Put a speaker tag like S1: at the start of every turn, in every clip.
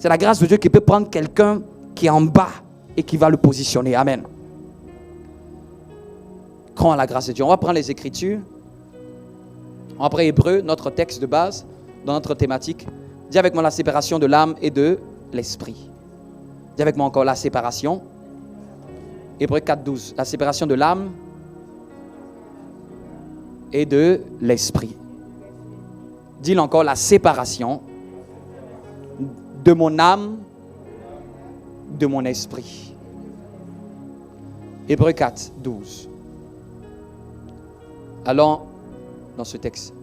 S1: C'est la grâce de Dieu qui peut prendre quelqu'un qui est en bas et qui va le positionner. Amen. Crois à la grâce de Dieu. On va prendre les Écritures. On va prendre Hébreux, notre texte de base, dans notre thématique. Dis avec moi la séparation de l'âme et de l'esprit. Dis avec moi encore la séparation. Hébreux 4:12. La séparation de l'âme et de l'esprit. Dis-le encore, la séparation de mon âme, de mon esprit. Hébreux 4:12. Allons dans ce texte.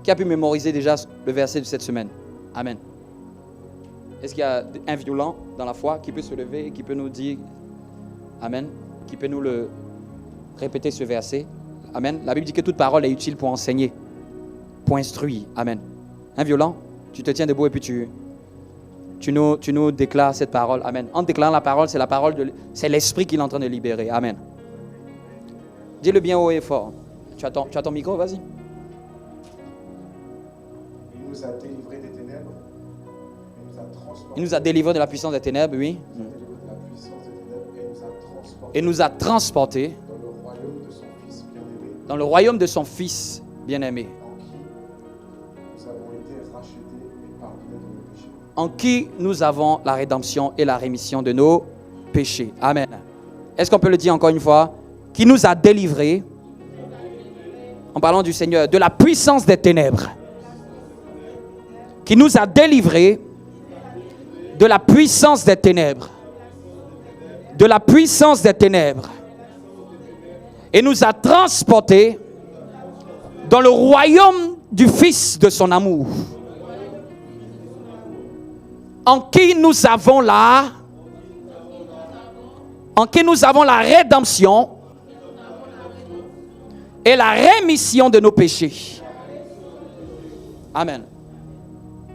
S1: Qui a pu mémoriser déjà le verset de cette semaine? Amen. Est-ce qu'il y a un violent dans la foi qui peut se lever et qui peut nous dire Amen, qui peut nous le répéter ce verset? Amen. La Bible dit que toute parole est utile pour enseigner, pour instruire. Amen. Un violent, tu te tiens debout et puis tu nous déclares cette parole. Amen. En déclarant la parole, c'est l'esprit qu'il est en train de libérer. Amen. Dis-le bien haut et fort. Tu as ton micro, vas-y.
S2: Il nous a délivrés des ténèbres.
S1: Il nous a délivrés de la puissance des ténèbres, oui. Et nous a transportés dans le royaume de son Fils bien-aimé. En qui nous avons la rédemption et la rémission de nos péchés. Amen. Est-ce qu'on peut le dire encore une fois? Qui nous a délivrés, en parlant du Seigneur, de la puissance des ténèbres. Qui nous a délivrés de la puissance des ténèbres. De la puissance des ténèbres. Et nous a transportés dans le royaume du Fils de son amour. En qui nous avons la rédemption et la rémission de nos péchés. Amen.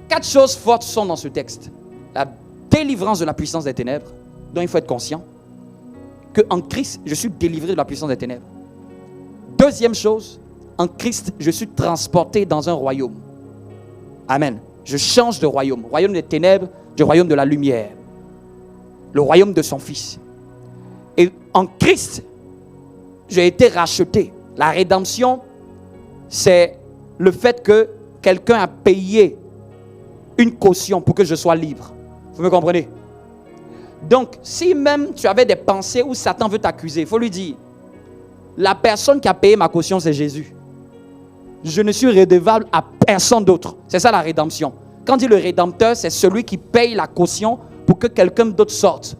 S1: 4 choses fortes sont dans ce texte. La délivrance de la puissance des ténèbres, dont il faut être conscient que en Christ, je suis délivré de la puissance des ténèbres. Deuxième chose, en Christ, je suis transporté dans un royaume. Amen. Je change de royaume. Royaume des ténèbres, du royaume de la lumière. Le royaume de son Fils. Et en Christ, j'ai été racheté. La rédemption, c'est le fait que quelqu'un a payé une caution pour que je sois libre. Vous me comprenez? Donc, si même tu avais des pensées où Satan veut t'accuser, il faut lui dire, la personne qui a payé ma caution, c'est Jésus. Je ne suis redevable à personne d'autre. C'est ça la rédemption. Quand on dit le rédempteur, c'est celui qui paye la caution pour que quelqu'un d'autre sorte.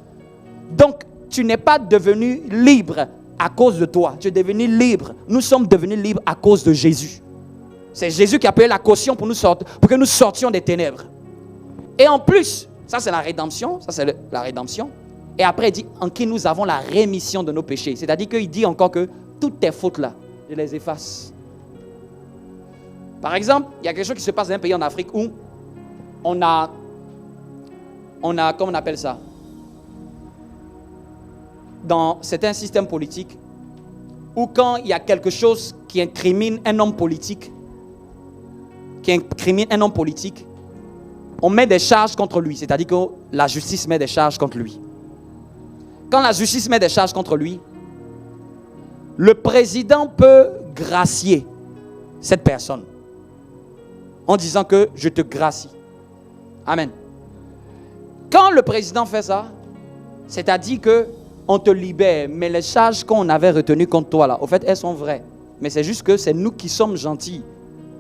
S1: Donc, tu n'es pas devenu libre à cause de toi. Tu es devenu libre. Nous sommes devenus libres à cause de Jésus. C'est Jésus qui a payé la caution pour que nous sortions des ténèbres. Et en plus, ça c'est la rédemption. Et après, il dit en qui nous avons la rémission de nos péchés. C'est-à-dire qu'il dit encore que toutes tes fautes là, je les efface. Par exemple, il y a quelque chose qui se passe dans un pays en Afrique où on a comment on appelle ça? C'est un système politique où quand il y a quelque chose qui incrimine un homme politique, on met des charges contre lui. C'est-à-dire que la justice met des charges contre lui. Quand la justice met des charges contre lui, le président peut gracier cette personne en disant que je te gracie. Amen. Quand le président fait ça, c'est-à-dire que on te libère, mais les charges qu'on avait retenues contre toi là, au fait, elles sont vraies. Mais c'est juste que c'est nous qui sommes gentils.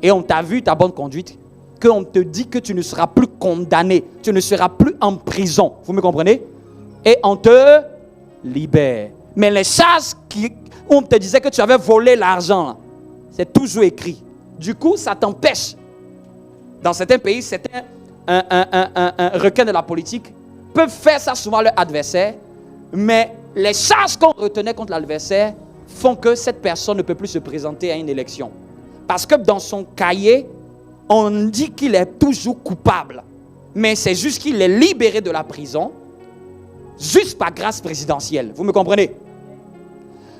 S1: Et on t'a vu ta bonne conduite, qu'on te dit que tu ne seras plus condamné, tu ne seras plus en prison. Vous me comprenez? Et on te libère. Mais les charges où on te disait que tu avais volé l'argent, là, c'est toujours écrit. Du coup, ça t'empêche. Dans certains pays, certains requins de la politique peuvent faire ça souvent à leur adversaire, mais les charges qu'on retenait contre l'adversaire font que cette personne ne peut plus se présenter à une élection. Parce que dans son cahier, on dit qu'il est toujours coupable. Mais c'est juste qu'il est libéré de la prison, juste par grâce présidentielle. Vous me comprenez?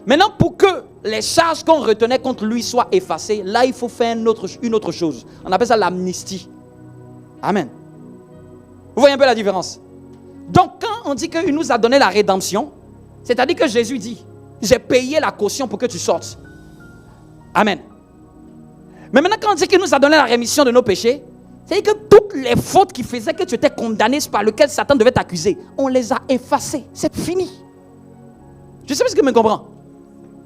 S1: Maintenant, pour que les charges qu'on retenait contre lui soient effacées, là, il faut faire une autre chose. On appelle ça l'amnistie. Amen. Vous voyez un peu la différence? Donc, quand on dit qu'il nous a donné la rédemption, c'est-à-dire que Jésus dit, j'ai payé la caution pour que tu sortes. Amen. Mais maintenant, quand on dit qu'il nous a donné la rémission de nos péchés, c'est-à-dire que toutes les fautes qui faisaient que tu étais condamné, par lesquelles Satan devait t'accuser, on les a effacées. C'est fini. Je sais pas si tu me comprends.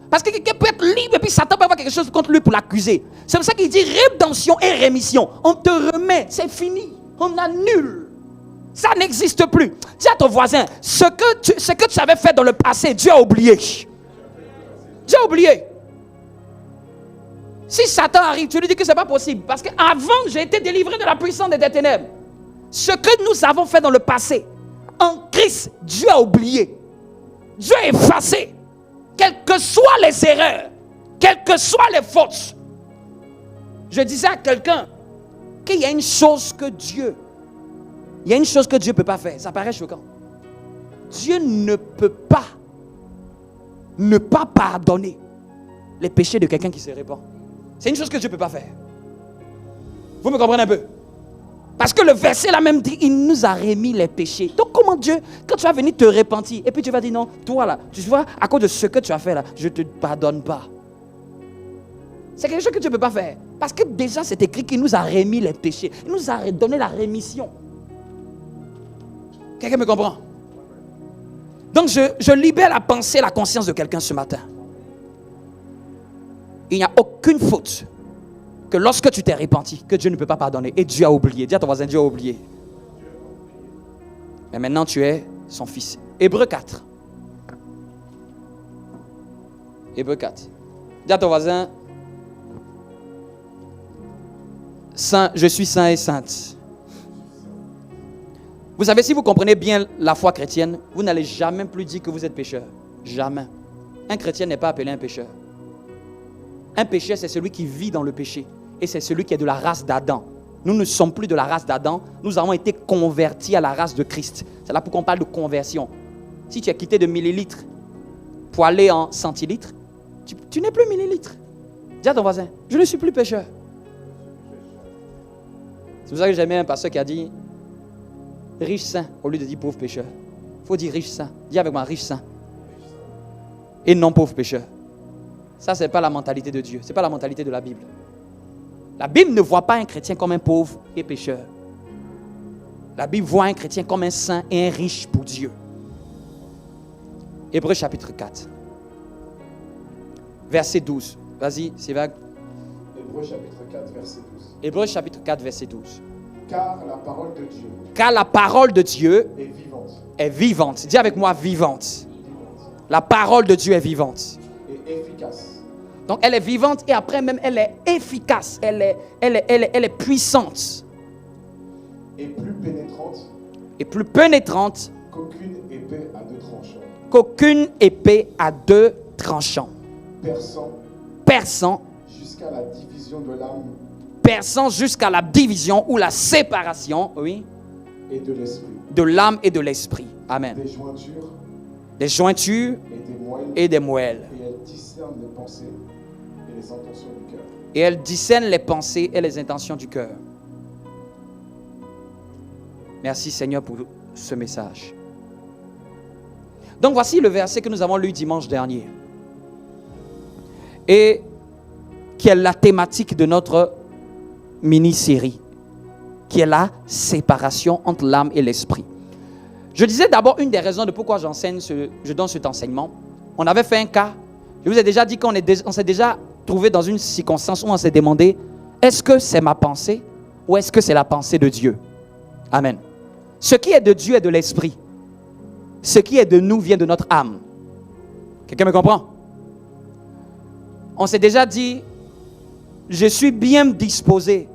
S1: Parce que quelqu'un peut être libre et puis Satan peut avoir quelque chose contre lui pour l'accuser. C'est pour ça qu'il dit rédemption et rémission. On te remet, c'est fini. On annule. Ça n'existe plus. Dis à ton voisin, ce que tu avais fait dans le passé, Dieu a oublié. Dieu a oublié. Si Satan arrive, tu lui dis que ce n'est pas possible. Parce qu'avant, j'ai été délivré de la puissance des ténèbres. Ce que nous avons fait dans le passé, en Christ, Dieu a oublié. Dieu a effacé. Quelles que soient les erreurs, quelles que soient les fautes. Je disais à quelqu'un qu'il y a une chose que Dieu ne peut pas faire. Ça paraît choquant. Dieu ne peut pas ne pas pardonner les péchés de quelqu'un qui se répand. C'est une chose que Dieu ne peut pas faire. Vous me comprenez un peu? Parce que le verset là même dit, il nous a remis les péchés. Donc comment Dieu, quand tu vas venir te repentir, et puis tu vas dire non, toi là, tu vois, à cause de ce que tu as fait là, je ne te pardonne pas. C'est quelque chose que tu ne peux pas faire. Parce que déjà c'est écrit qu'il nous a remis les péchés. Il nous a donné la rémission. Quelqu'un me comprend? Donc je libère la pensée, la conscience de quelqu'un ce matin. Il n'y a aucune faute que lorsque tu t'es repenti, que Dieu ne peut pas pardonner. Et Dieu a oublié. Dis à ton voisin, Dieu a oublié. Mais maintenant tu es son fils. Hébreux 4. Hébreux 4. Dis à ton voisin, saint, je suis saint et sainte. Vous savez, si vous comprenez bien la foi chrétienne, vous n'allez jamais plus dire que vous êtes pécheur. Jamais. Un chrétien n'est pas appelé un pécheur. Un pécheur, c'est celui qui vit dans le péché. Et c'est celui qui est de la race d'Adam. Nous ne sommes plus de la race d'Adam. Nous avons été convertis à la race de Christ. C'est là pourquoi on parle de conversion. Si tu es quitté de millilitres pour aller en centilitres, tu n'es plus millilitres. Dis à ton voisin, je ne suis plus pécheur. C'est pour ça que j'aimais un pasteur qui a dit riche saint au lieu de dire pauvre pécheur. Il faut dire riche saint. Dis avec moi, riche saint. Et non pauvre pécheur. Ça, ce n'est pas la mentalité de Dieu. Ce n'est pas la mentalité de la Bible. La Bible ne voit pas un chrétien comme un pauvre et pécheur. La Bible voit un chrétien comme un saint et un riche pour Dieu. Hébreux chapitre 4. Verset 12. Vas-y, c'est vague.
S2: Hébreux chapitre 4, verset 12.
S1: Hébreux chapitre 4, verset 12.
S2: Car la parole de Dieu
S1: Car la parole de Dieu
S2: est vivante.
S1: Est vivante. Dis avec moi, vivante. La parole de Dieu est vivante.
S2: Et efficace.
S1: Donc elle est vivante et après même elle est efficace. Elle est puissante.
S2: Et plus pénétrante.
S1: Et plus pénétrante.
S2: Qu'aucune épée à deux tranchants.
S1: Qu'aucune épée à deux tranchants. Perçant.
S2: Jusqu'à la division de l'âme.
S1: Perçant jusqu'à la division ou la séparation, oui.
S2: Et de l'esprit.
S1: De l'âme et de l'esprit. Amen.
S2: Des jointures.
S1: Et des moelles.
S2: Et elle discerne les pensées et les intentions du cœur.
S1: Et elle discerne les pensées et les intentions du cœur. Merci Seigneur pour ce message. Donc voici le verset que nous avons lu dimanche dernier. Et qui est la thématique de notre mini-série. Qui est la séparation entre l'âme et l'esprit. Je disais d'abord une des raisons de pourquoi je donne cet enseignement. On avait fait un cas. Je vous ai déjà dit qu'on s'est déjà trouvé dans une circonstance où on s'est demandé, est-ce que c'est ma pensée ou est-ce que c'est la pensée de Dieu? Amen. Ce qui est de Dieu est de l'esprit. Ce qui est de nous vient de notre âme. Quelqu'un me comprend? On s'est déjà dit, je suis bien disposé.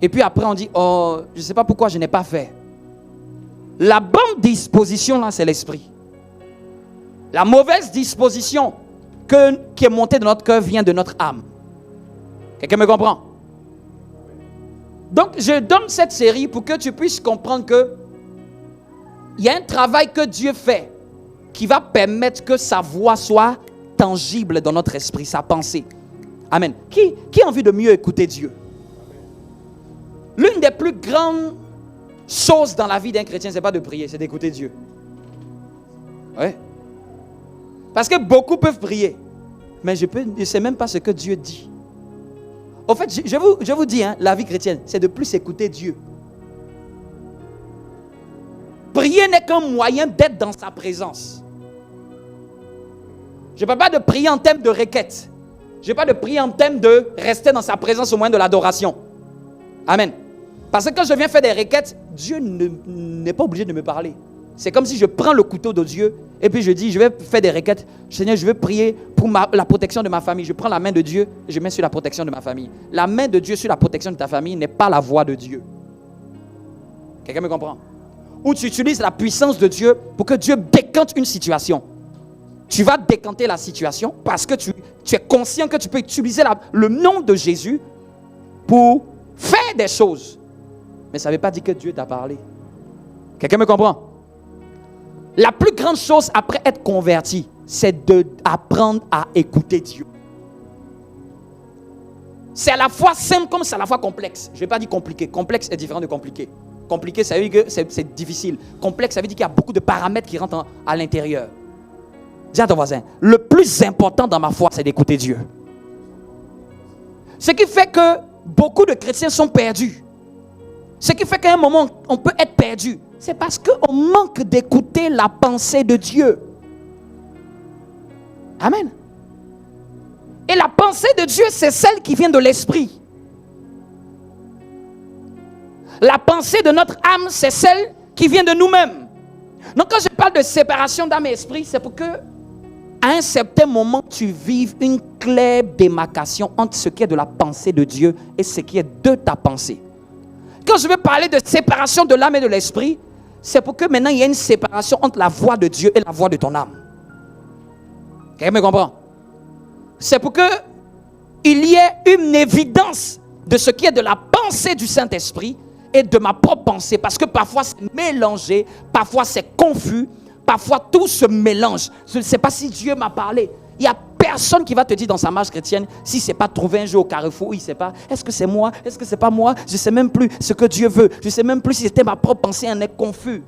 S1: Et puis après on dit, oh, je ne sais pas pourquoi je n'ai pas fait. La bonne disposition là, c'est l'esprit. La mauvaise disposition qui est montée de notre cœur vient de notre âme. Quelqu'un me comprend? Donc je donne cette série pour que tu puisses comprendre que il y a un travail que Dieu fait qui va permettre que sa voix soit tangible dans notre esprit, sa pensée. Amen. Qui a envie de mieux écouter Dieu? L'une des plus grandes chose dans la vie d'un chrétien, ce n'est pas de prier, c'est d'écouter Dieu. Oui. Parce que beaucoup peuvent prier, mais je ne sais même pas ce que Dieu dit. En fait, je vous dis, la vie chrétienne, c'est de plus écouter Dieu. Prier n'est qu'un moyen d'être dans sa présence. Je ne parle pas de prier en termes de requête. Je ne parle pas de prier en termes de rester dans sa présence au moyen de l'adoration. Amen. Parce que quand je viens faire des requêtes, Dieu n'est pas obligé de me parler. C'est comme si je prends le couteau de Dieu et puis je dis, je vais faire des requêtes. Seigneur, je vais prier pour la protection de ma famille. Je prends la main de Dieu et je mets sur la protection de ma famille. La main de Dieu sur la protection de ta famille n'est pas la voix de Dieu. Quelqu'un me comprend? Ou tu utilises la puissance de Dieu pour que Dieu décante une situation. Tu vas décanter la situation parce que tu es conscient que tu peux utiliser le nom de Jésus pour faire des choses. Mais ça ne veut pas dire que Dieu t'a parlé. Quelqu'un me comprend? La plus grande chose après être converti, c'est d'apprendre à écouter Dieu. C'est à la fois simple comme c'est à la fois complexe. Je ne vais pas dire compliqué. Complexe est différent de compliqué. Compliqué, ça veut dire que c'est difficile. Complexe, ça veut dire qu'il y a beaucoup de paramètres qui rentrent à l'intérieur. Dis à ton voisin, le plus important dans ma foi, c'est d'écouter Dieu. Ce qui fait que beaucoup de chrétiens sont perdus. Ce qui fait qu'à un moment, on peut être perdu. C'est parce qu'on manque d'écouter la pensée de Dieu. Amen. Et la pensée de Dieu, c'est celle qui vient de l'esprit. La pensée de notre âme, c'est celle qui vient de nous-mêmes. Donc quand je parle de séparation d'âme et esprit, c'est pour que à un certain moment, tu vives une claire démarcation entre ce qui est de la pensée de Dieu et ce qui est de ta pensée. Quand je veux parler de séparation de l'âme et de l'esprit, c'est pour que maintenant il y ait une séparation entre la voix de Dieu et la voix de ton âme. Quelqu'un me comprend? C'est pour que il y ait une évidence de ce qui est de la pensée du Saint-Esprit et de ma propre pensée. Parce que parfois c'est mélangé, parfois c'est confus, parfois tout se mélange. Je ne sais pas si Dieu m'a parlé. Il n'y a personne qui va te dire dans sa marche chrétienne, si ce n'est pas trouvé un jour au carrefour, il ne sait pas, est-ce que c'est moi, est-ce que ce n'est pas moi, je ne sais même plus ce que Dieu veut, je ne sais même plus si c'était ma propre pensée, on est confus.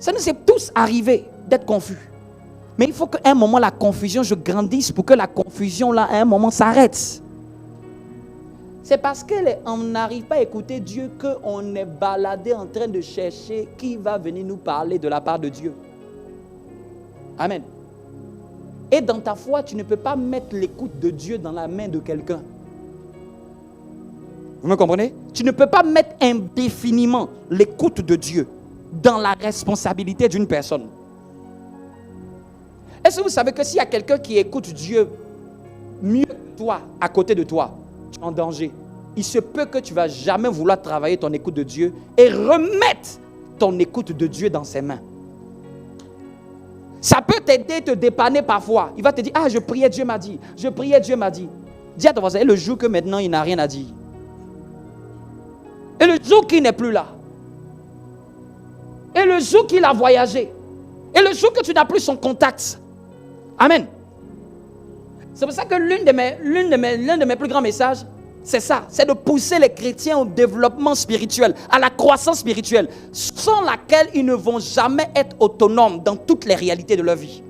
S1: Ça nous est tous arrivé d'être confus. Mais il faut qu'à un moment, la confusion, je grandisse pour que la confusion, là, à un moment, s'arrête. C'est parce qu'on n'arrive pas à écouter Dieu qu'on est baladé en train de chercher qui va venir nous parler de la part de Dieu. Amen. Et dans ta foi, tu ne peux pas mettre l'écoute de Dieu dans la main de quelqu'un. Vous me comprenez? Tu ne peux pas mettre indéfiniment l'écoute de Dieu dans la responsabilité d'une personne. Est-ce que vous savez que s'il y a quelqu'un qui écoute Dieu mieux que toi, à côté de toi, tu es en danger? Il se peut que tu ne vas jamais vouloir travailler ton écoute de Dieu et remettre ton écoute de Dieu dans ses mains. Ça peut t'aider, te dépanner parfois. Il va te dire, ah, je priais, Dieu m'a dit. Je priais, Dieu m'a dit. Dis à ton voisin, et le jour que maintenant il n'a rien à dire. Et le jour qu'il n'est plus là. Et le jour qu'il a voyagé. Et le jour que tu n'as plus son contact. Amen. C'est pour ça que l'un de mes plus grands messages, c'est ça. C'est de pousser les chrétiens au développement spirituel, à la croissance spirituelle, sans laquelle ils ne vont jamais être autonomes dans toutes les réalités de leur vie.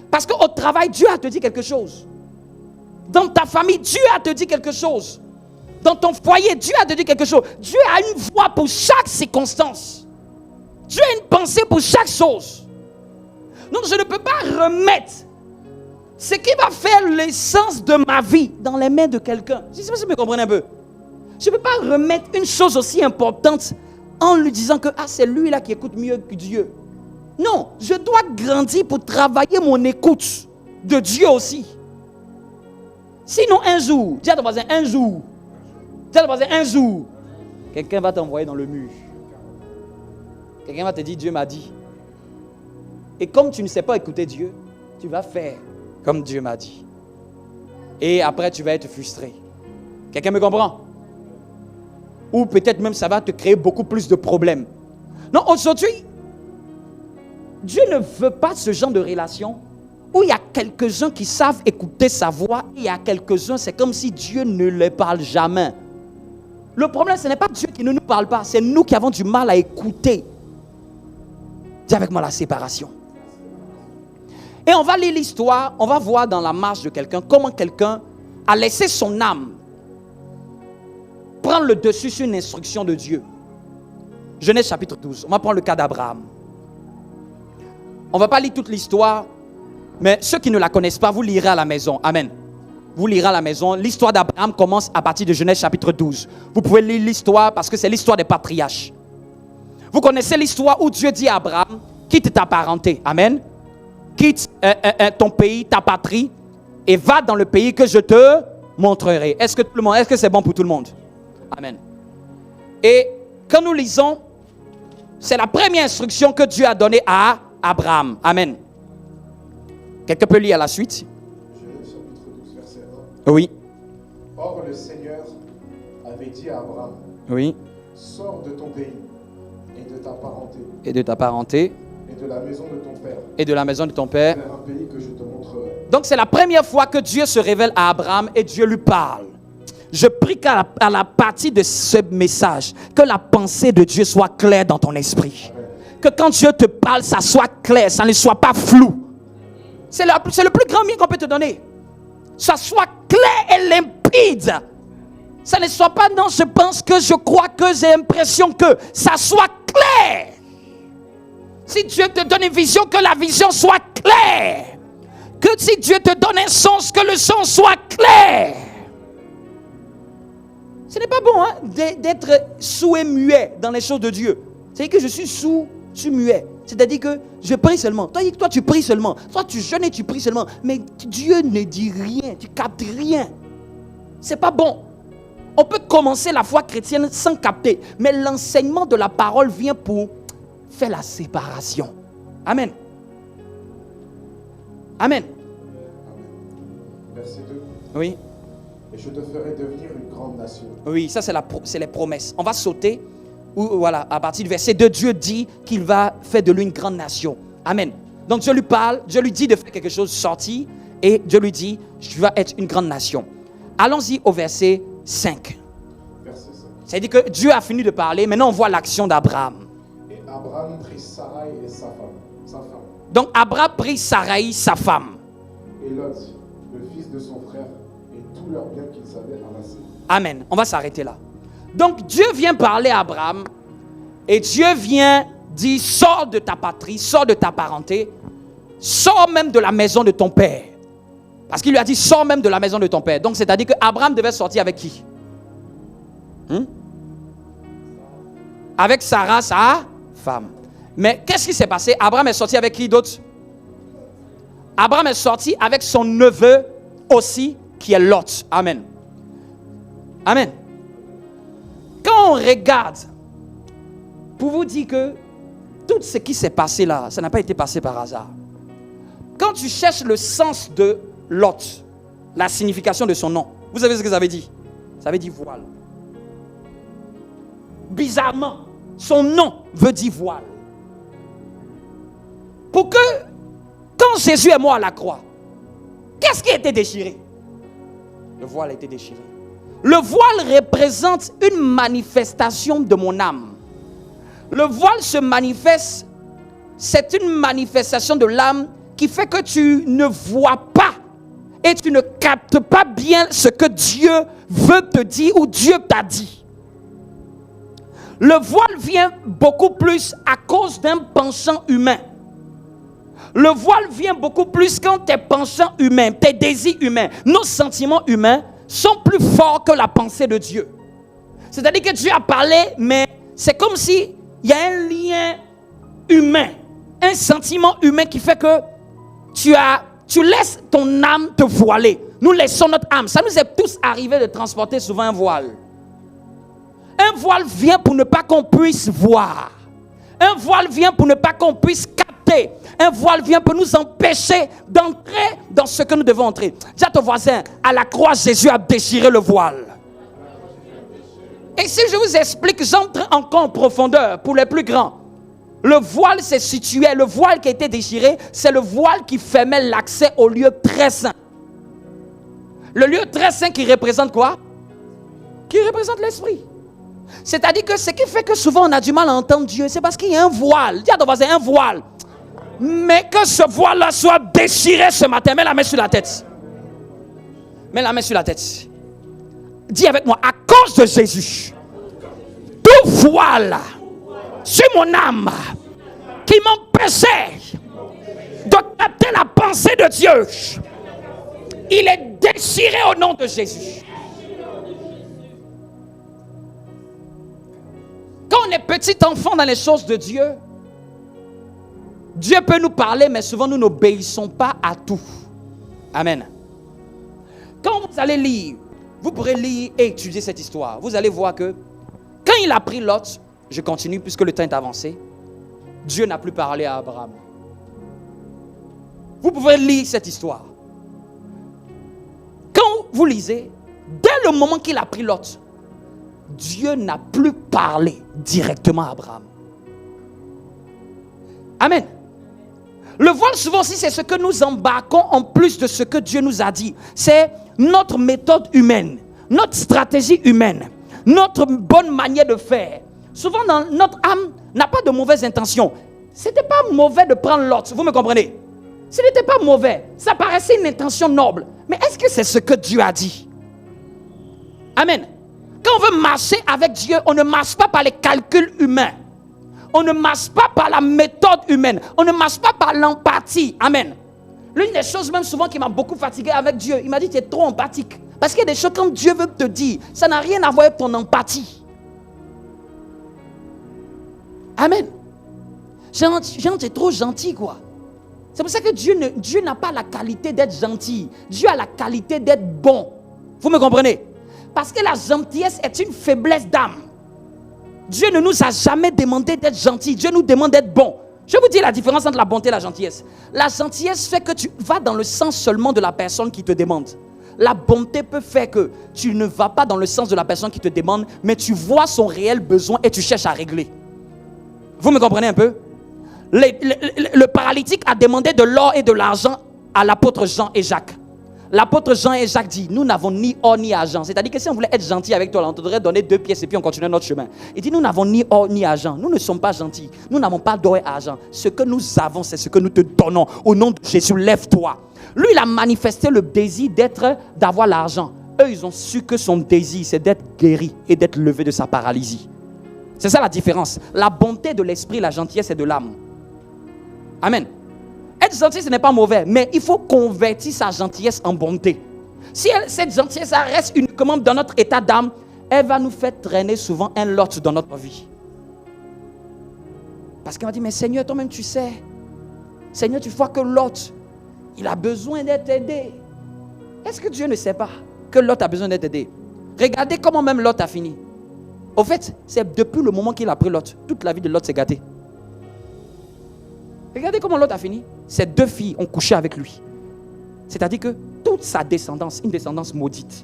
S1: Parce qu'au travail, Dieu a te dit quelque chose. Dans ta famille, Dieu a te dit quelque chose. Dans ton foyer, Dieu a te dit quelque chose. Dieu a une voix pour chaque circonstance. Dieu a une pensée pour chaque chose. Donc je ne peux pas remettre ce qui va faire l'essence de ma vie dans les mains de quelqu'un. Je ne sais pas si vous me comprenez un peu. Je ne peux pas remettre une chose aussi importante en lui disant que c'est lui là qui écoute mieux que Dieu. Non, je dois grandir pour travailler mon écoute de Dieu aussi. Sinon un jour, dis à ton voisin un jour, dis à ton voisin un jour, quelqu'un va t'envoyer dans le mur. Quelqu'un va te dire Dieu m'a dit. Et comme tu ne sais pas écouter Dieu, tu vas faire comme Dieu m'a dit. Et après, tu vas être frustré. Quelqu'un me comprend? Ou peut-être même ça va te créer beaucoup plus de problèmes. Non, aujourd'hui, Dieu ne veut pas ce genre de relation où il y a quelques-uns qui savent écouter sa voix et il y a quelques-uns, c'est comme si Dieu ne leur parle jamais. Le problème, ce n'est pas Dieu qui ne nous parle pas, c'est nous qui avons du mal à écouter. Dis avec moi la séparation. Et on va lire l'histoire, on va voir dans la marche de quelqu'un comment quelqu'un a laissé son âme prendre le dessus sur une instruction de Dieu. Genèse chapitre 12, on va prendre le cas d'Abraham. On ne va pas lire toute l'histoire, mais ceux qui ne la connaissent pas, vous lirez à la maison. Amen. Vous lirez à la maison. L'histoire d'Abraham commence à partir de Genèse chapitre 12. Vous pouvez lire l'histoire parce que c'est l'histoire des patriarches. Vous connaissez l'histoire où Dieu dit à Abraham, quitte ta parenté. Amen. Quitte ton pays, ta patrie, et va dans le pays que je te montrerai. Est-ce que c'est bon pour tout le monde? Amen. Et quand nous lisons, c'est la première instruction que Dieu a donnée à Abraham. Amen. Quelqu'un peut lire à la suite?
S2: Genèse chapitre 12, verset 1.
S1: Oui.
S2: Or, le Seigneur avait dit à Abraham,
S1: Oui.
S2: sors de ton pays et de ta parenté
S1: Et de ta parenté.
S2: et de la maison de ton père
S1: Et de la maison de ton père.
S2: vers un pays que je te montrerai.
S1: Donc c'est la première fois que Dieu se révèle à Abraham et Dieu lui parle. Je prie qu'à la partie de ce message, que la pensée de Dieu soit claire dans ton esprit.
S2: Amen.
S1: Que quand Dieu te parle, ça soit clair, ça ne soit pas flou. C'est le plus grand bien qu'on peut te donner. Ça soit clair et limpide. Ça ne soit pas non, je pense que, je crois que, j'ai l'impression que. Ça soit clair. Si Dieu te donne une vision, que la vision soit claire. Que si Dieu te donne un sens, que le sens soit clair. Ce n'est pas bon d'être sourd et muet dans les choses de Dieu. C'est-à-dire que je suis sourd, je suis muet. C'est-à-dire que je prie seulement. Toi, tu pries seulement. Toi, tu jeûnes et tu pries seulement. Mais Dieu ne dit rien. Tu captes rien. C'est pas bon. On peut commencer la foi chrétienne sans capter. Mais l'enseignement de la parole vient pour faire la séparation. Amen. Amen.
S2: Verset 2.
S1: Oui.
S2: Et je te ferai devenir une grande nation.
S1: Oui, ça c'est les promesses. On va sauter. Voilà, à partir du verset 2, Dieu dit qu'il va faire de lui une grande nation. Amen. Donc Dieu lui parle, Dieu lui dit de faire quelque chose, sorti, et Dieu lui dit, tu vas être une grande nation. Allons-y au verset 5.
S2: Verset 5.
S1: C'est-à-dire que Dieu a fini de parler, maintenant on voit l'action d'Abraham.
S2: Et Abraham prit Sarai et sa femme.
S1: Donc Abraham prit Sarai, sa femme.
S2: Et Lot, le fils de son frère, et tous leurs biens qu'ils avaient amassés.
S1: Amen. On va s'arrêter là. Donc Dieu vient parler à Abraham et Dieu vient dire, sors de ta patrie, sors de ta parenté, sors même de la maison de ton père. Parce qu'il lui a dit, sors même de la maison de ton père. Donc c'est-à-dire que Abraham devait sortir avec qui? Avec Sarah, sa femme. Mais qu'est-ce qui s'est passé? Abraham est sorti avec qui d'autre? Abraham est sorti avec son neveu aussi, qui est Lot. Amen. Amen. Quand on regarde, pour vous dire que tout ce qui s'est passé là, ça n'a pas été passé par hasard. Quand tu cherches le sens de Lot, la signification de son nom, vous savez ce que ça veut dire? Ça veut dire voile. Bizarrement, son nom veut dire voile. Pour que, quand Jésus est mort à la croix, qu'est-ce qui a été déchiré? Le voile a été déchiré. Le voile représente une manifestation de mon âme. Le voile se manifeste, c'est une manifestation de l'âme qui fait que tu ne vois pas et tu ne captes pas bien ce que Dieu veut te dire ou Dieu t'a dit. Le voile vient beaucoup plus à cause d'un penchant humain. Le voile vient beaucoup plus quand tes penchants humains, tes désirs humains, nos sentiments humains sont plus forts que la pensée de Dieu. C'est-à-dire que Dieu a parlé, mais c'est comme si il y a un lien humain, un sentiment humain qui fait que tu laisses ton âme te voiler. Nous laissons notre âme. Ça nous est tous arrivé de transporter souvent un voile. Un voile vient pour ne pas qu'on puisse voir. Un voile vient pour ne pas qu'on puisse capter. Un voile vient pour nous empêcher d'entrer dans ce que nous devons entrer. Dis à ton voisin, à la croix, Jésus a déchiré le voile. Et si je vous explique, j'entre encore en profondeur pour les plus grands. Le voile s'est situé, le voile qui a été déchiré, c'est le voile qui fermait l'accès au lieu très saint. Le lieu très saint qui représente quoi? Qui représente l'esprit. C'est-à-dire que ce qui fait que souvent on a du mal à entendre Dieu, c'est parce qu'il y a un voile. Dis à ton voisin, un voile. Mais que ce voile-là soit déchiré ce matin. Mets la main sur la tête. Mets la main sur la tête. Dis avec moi, à cause de Jésus, tout voile sur mon âme qui m'empêchait de capter la pensée de Dieu, il est déchiré au nom de Jésus. Quand on est petit enfant dans les choses de Dieu, Dieu peut nous parler, mais souvent nous n'obéissons pas à tout. Amen. Quand vous allez lire, vous pourrez lire et étudier cette histoire. Vous allez voir que quand il a pris Lot, je continue puisque le temps est avancé, Dieu n'a plus parlé à Abraham. Vous pouvez lire cette histoire. Quand vous lisez, dès le moment qu'il a pris Lot, Dieu n'a plus parlé directement à Abraham. Amen. Le voile souvent aussi, c'est ce que nous embarquons en plus de ce que Dieu nous a dit. C'est notre méthode humaine, notre stratégie humaine, notre bonne manière de faire. Souvent, notre âme n'a pas de mauvaises intentions. Ce n'était pas mauvais de prendre Lot, vous me comprenez? Ce n'était pas mauvais, ça paraissait une intention noble. Mais est-ce que c'est ce que Dieu a dit? Amen. Quand on veut marcher avec Dieu, on ne marche pas par les calculs humains. On ne marche pas par la méthode humaine. On ne marche pas par l'empathie. Amen. L'une des choses même souvent qui m'a beaucoup fatigué avec Dieu, il m'a dit tu es trop empathique. Parce qu'il y a des choses quand Dieu veut te dire, ça n'a rien à voir avec ton empathie. Amen. Genre, tu es trop gentil quoi. C'est pour ça que Dieu n'a pas la qualité d'être gentil. Dieu a la qualité d'être bon. Vous me comprenez? Parce que la gentillesse est une faiblesse d'âme. Dieu ne nous a jamais demandé d'être gentil. Dieu nous demande d'être bon. Je vous dis la différence entre la bonté et la gentillesse. La gentillesse fait que tu vas dans le sens seulement de la personne qui te demande. La bonté peut faire que tu ne vas pas dans le sens de la personne qui te demande, mais tu vois son réel besoin et tu cherches à régler. Vous me comprenez un peu? Le paralytique a demandé de l'or et de l'argent à l'apôtre Jean et Jacques. L'apôtre Jean et Jacques dit, nous n'avons ni or ni argent. C'est-à-dire que si on voulait être gentil avec toi, on te devrait donner 2 pièces et puis on continue notre chemin. Il dit, nous n'avons ni or ni argent. Nous ne sommes pas gentils. Nous n'avons pas d'or et argent. Ce que nous avons, c'est ce que nous te donnons. Au nom de Jésus, lève-toi. Lui, il a manifesté le désir d'avoir l'argent. Eux, ils ont su que son désir, c'est d'être guéri et d'être levé de sa paralysie. C'est ça la différence. La bonté de l'esprit, la gentillesse, c'est de l'âme. Amen. Être gentil, ce n'est pas mauvais, mais il faut convertir sa gentillesse en bonté. Si cette gentillesse reste uniquement dans notre état d'âme, elle va nous faire traîner souvent un lot dans notre vie. Parce qu'elle m'a dit, mais Seigneur, toi-même tu sais. Seigneur, tu vois que Lot, il a besoin d'être aidé. Est-ce que Dieu ne sait pas que Lot a besoin d'être aidé? Regardez comment même Lot a fini. Au fait, c'est depuis le moment qu'il a pris Lot, toute la vie de Lot s'est gâtée. Regardez comment Lot a fini. Ces 2 filles ont couché avec lui. C'est-à-dire que toute sa descendance, une descendance maudite.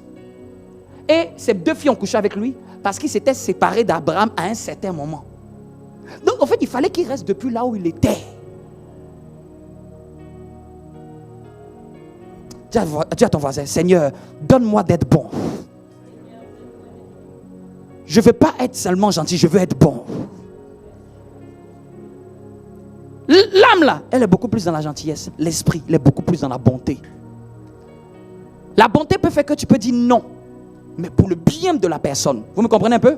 S1: Et ces 2 filles ont couché avec lui parce qu'il s'était séparé d'Abraham à un certain moment. Donc en fait, il fallait qu'il reste depuis là où il était. Dis à ton voisin, Seigneur, donne-moi d'être bon. Je ne veux pas être seulement gentil, je veux être bon. L'âme là, elle est beaucoup plus dans la gentillesse. L'esprit, il est beaucoup plus dans la bonté. La bonté peut faire que tu peux dire non, mais pour le bien de la personne. Vous me comprenez un peu?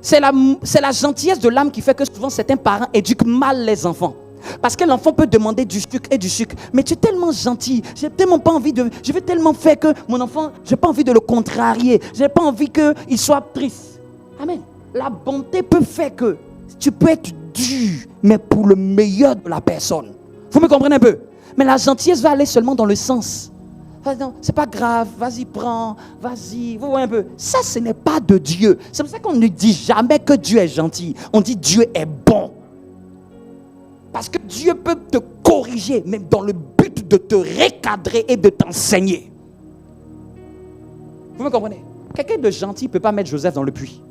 S1: C'est la gentillesse de l'âme qui fait que souvent certains parents éduquent mal les enfants. Parce que l'enfant peut demander du sucre et du sucre. Mais tu es tellement gentil, j'ai tellement pas envie de... Je veux tellement faire que mon enfant, j'ai pas envie de le contrarier. J'ai pas envie qu'il soit triste. Amen. La bonté peut faire que tu peux être dur, mais pour le meilleur de la personne. Vous me comprenez un peu? Mais la gentillesse va aller seulement dans le sens. Non, c'est pas grave, vas-y, prends, vas-y. Vous voyez un peu? Ça, ce n'est pas de Dieu. C'est pour ça qu'on ne dit jamais que Dieu est gentil. On dit Dieu est bon. Parce que Dieu peut te corriger, même dans le but de te recadrer et de t'enseigner. Vous me comprenez? Quelqu'un de gentil ne peut pas mettre Joseph dans le puits.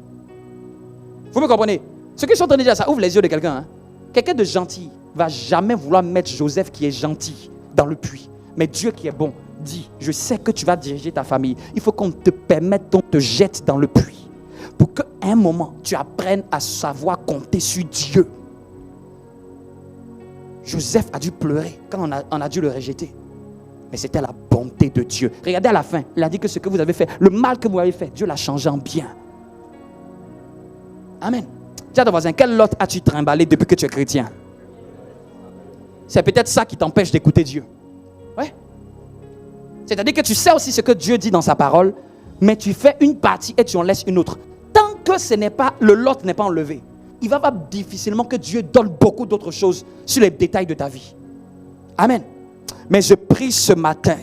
S1: Vous me comprenez? Ce que je suis en train de dire, ça ouvre les yeux de quelqu'un. Hein? Quelqu'un de gentil ne va jamais vouloir mettre Joseph qui est gentil dans le puits. Mais Dieu qui est bon dit, je sais que tu vas diriger ta famille. Il faut qu'on te permette, qu'on te jette dans le puits. Pour qu'un un moment, tu apprennes à savoir compter sur Dieu. Joseph a dû pleurer quand on a dû le rejeter. Mais c'était la bonté de Dieu. Regardez à la fin, il a dit que ce que vous avez fait, le mal que vous avez fait, Dieu l'a changé en bien. Amen. Dis à ton voisin, quel lot as-tu trimballé depuis que tu es chrétien? C'est peut-être ça qui t'empêche d'écouter Dieu. Ouais. C'est-à-dire que tu sais aussi ce que Dieu dit dans sa parole, mais tu fais une partie et tu en laisses une autre. Tant que ce n'est pas, le lot n'est pas enlevé, il va difficilement que Dieu donne beaucoup d'autres choses sur les détails de ta vie. Amen. Mais je prie ce matin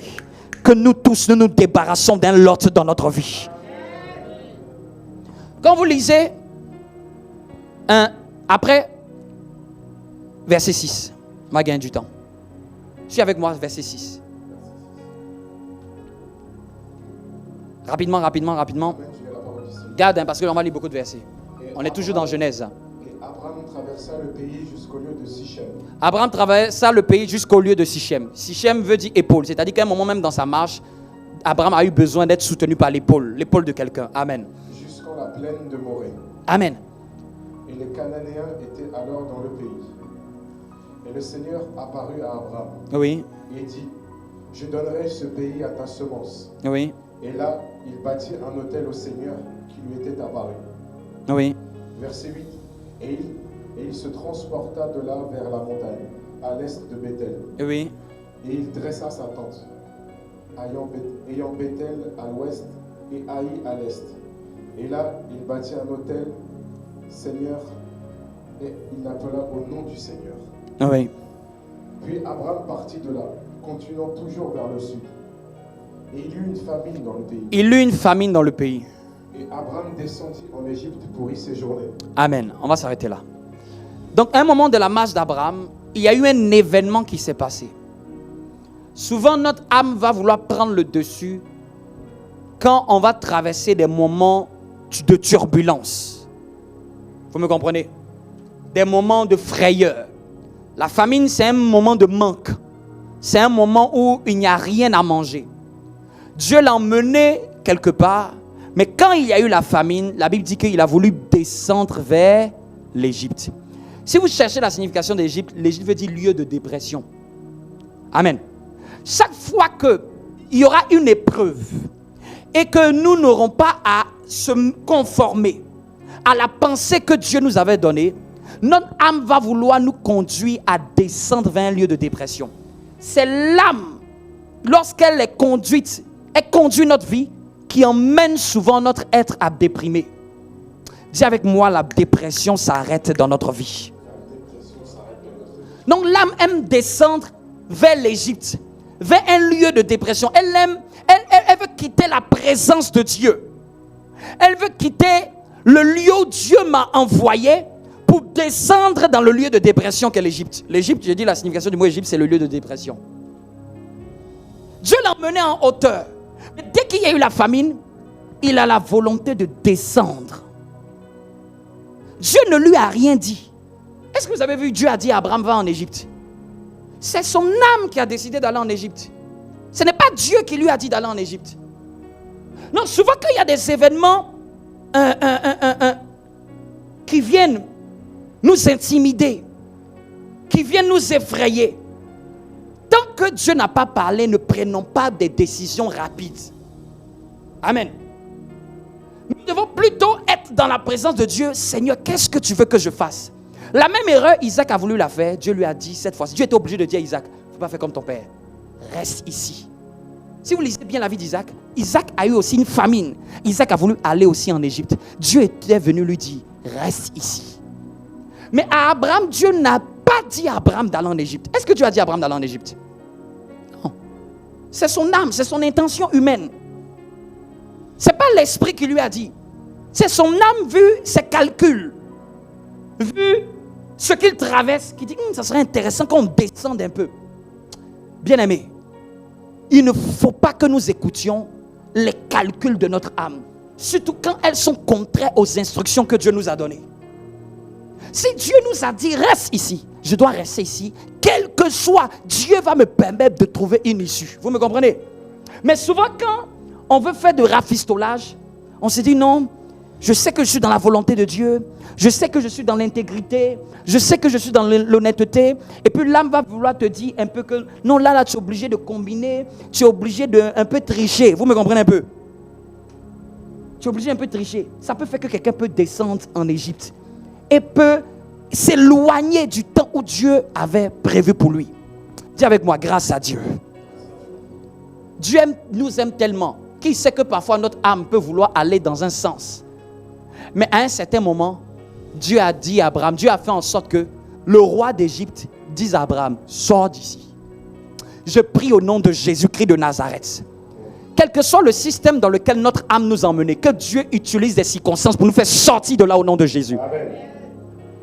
S1: que nous tous, nous débarrassons d'un lot dans notre vie. Quand vous lisez après verset 6, on va gagner du temps. Suis avec moi, verset 6. Rapidement. Garde, parce que l'on va lire beaucoup de versets. On est toujours dans Genèse.
S2: Et Abraham traversa le pays jusqu'au lieu de Sichem.
S1: Abraham traversa le pays jusqu'au lieu de Sichem. Sichem veut dire épaule. C'est-à-dire qu'à un moment même dans sa marche, Abraham a eu besoin d'être soutenu par l'épaule de quelqu'un. Amen.
S2: Jusqu'à la plaine de Morée.
S1: Amen.
S2: Et les Cananéens étaient alors dans le pays. Et le Seigneur apparut à Abraham.
S1: Oui.
S2: Et dit, je donnerai ce pays à ta semence.
S1: Oui.
S2: Et là, il bâtit un autel au Seigneur qui lui était apparu.
S1: Oui.
S2: Verset 8. Et il se transporta de là vers la montagne, à l'est de Béthel.
S1: Oui.
S2: Et il dressa sa tente, ayant Béthel à l'ouest et Haï à l'est. Et là, il bâtit un autel, Seigneur, et il l'appela au nom du Seigneur.
S1: Oui.
S2: Puis Abraham partit de là, continuant toujours vers le sud. Et il eut une famine dans le pays. Et Abraham descendit en Égypte pour y séjourner.
S1: Amen. On va s'arrêter là. Donc, à un moment de la marche d'Abraham, il y a eu un événement qui s'est passé. Souvent, notre âme va vouloir prendre le dessus quand on va traverser des moments de turbulence. Vous me comprenez? Des moments de frayeur. La famine, c'est un moment de manque. C'est un moment où il n'y a rien à manger. Dieu l'a emmené quelque part, mais quand il y a eu la famine, la Bible dit qu'il a voulu descendre vers l'Égypte. Si vous cherchez la signification d'Égypte, l'Égypte veut dire lieu de dépression. Amen. Chaque fois qu'il y aura une épreuve et que nous n'aurons pas à se conformer à la pensée que Dieu nous avait donnée, notre âme va vouloir nous conduire à descendre vers un lieu de dépression. C'est l'âme, lorsqu'elle est conduite, elle conduit notre vie, qui emmène souvent notre être à déprimer. Dis avec moi, la dépression s'arrête dans notre vie. Donc l'âme aime descendre vers l'Égypte, vers un lieu de dépression. Elle veut quitter la présence de Dieu. Elle veut quitter le lieu où Dieu m'a envoyé pour descendre dans le lieu de dépression qu'est l'Égypte. L'Égypte, j'ai dit la signification du mot Égypte, c'est le lieu de dépression. Dieu l'a emmené en hauteur. Mais dès qu'il y a eu la famine, il a la volonté de descendre. Dieu ne lui a rien dit. Est-ce que vous avez vu, Dieu a dit à Abraham, va en Égypte? C'est son âme qui a décidé d'aller en Égypte. Ce n'est pas Dieu qui lui a dit d'aller en Égypte. Non, souvent quand il y a des événements qui viennent nous intimider, qui viennent nous effrayer, tant que Dieu n'a pas parlé, ne prenons pas des décisions rapides. Amen. Nous devons plutôt être dans la présence de Dieu. Seigneur, qu'est-ce que tu veux que je fasse? La même erreur, Isaac a voulu la faire. Dieu lui a dit cette fois-ci. Dieu était obligé de dire à Isaac, il ne faut pas faire comme ton père. Reste ici. Si vous lisez bien la vie d'Isaac, Isaac a eu aussi une famine. Isaac a voulu aller aussi en Égypte. Dieu était venu lui dire, reste ici. Mais à Abraham, Dieu n'a pas dit à Abraham d'aller en Égypte. Est-ce que Dieu a dit à Abraham d'aller en Égypte? Non. C'est son âme, c'est son intention humaine. Ce n'est pas l'esprit qui lui a dit. C'est son âme vu ses calculs. Vu ce qu'il traverse, qui dit, ça serait intéressant qu'on descende un peu. Bien-aimé, il ne faut pas que nous écoutions les calculs de notre âme. Surtout quand elles sont contraires aux instructions que Dieu nous a données. Si Dieu nous a dit, reste ici, je dois rester ici. Quel que soit, Dieu va me permettre de trouver une issue. Vous me comprenez? Mais souvent quand on veut faire de rafistolage, on se dit non, Je sais que je suis dans la volonté de Dieu. Je sais que je suis dans l'intégrité. Je sais que je suis dans l'honnêteté. Et puis l'âme va vouloir te dire un peu que non, là, tu es obligé de combiner. Tu es obligé de un peu tricher. Vous me comprenez un peu? Tu es obligé un peu de tricher. Ça peut faire que quelqu'un peut descendre en Égypte et peut s'éloigner du temps où Dieu avait prévu pour lui. Dis avec moi, grâce à Dieu. Dieu nous aime tellement qu'il sait que parfois notre âme peut vouloir aller dans un sens. Mais à un certain moment, Dieu a dit à Abraham, Dieu a fait en sorte que le roi d'Égypte dise à Abraham, sors d'ici. Je prie au nom de Jésus-Christ de Nazareth. Quel que soit le système dans lequel notre âme nous a emmenés, que Dieu utilise des circonstances pour nous faire sortir de là au nom de Jésus. Amen.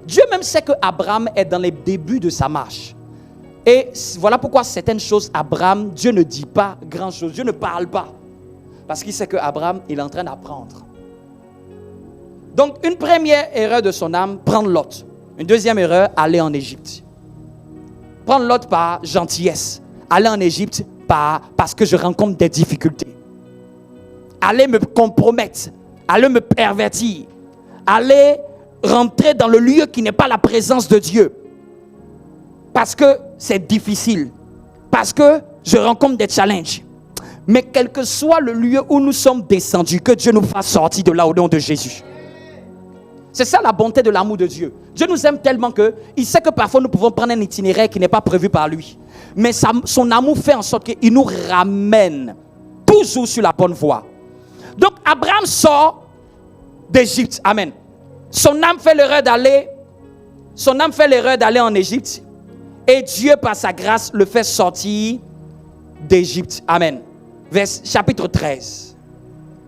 S1: Dieu même sait que Abraham est dans les débuts de sa marche. Et voilà pourquoi certaines choses, Abraham, Dieu ne dit pas grand chose. Dieu ne parle pas. Parce qu'il sait que Abraham, il est en train d'apprendre. Donc, une première erreur de son âme, prendre Lot. Une deuxième erreur, aller en Égypte. Prendre Lot par gentillesse. Aller en Égypte parce que je rencontre des difficultés. Aller me compromettre. Aller me pervertir. Aller rentrer dans le lieu qui n'est pas la présence de Dieu. Parce que c'est difficile. Parce que je rencontre des challenges. Mais quel que soit le lieu où nous sommes descendus, que Dieu nous fasse sortir de là au nom de Jésus. C'est ça la bonté de l'amour de Dieu. Dieu nous aime tellement qu'il sait que parfois nous pouvons prendre un itinéraire qui n'est pas prévu par lui. Mais son amour fait en sorte qu'il nous ramène toujours sur la bonne voie. Donc Abraham sort d'Égypte. Amen. Son âme fait l'erreur d'aller en Égypte. Et Dieu, par sa grâce, le fait sortir d'Égypte. Amen. Chapitre 13.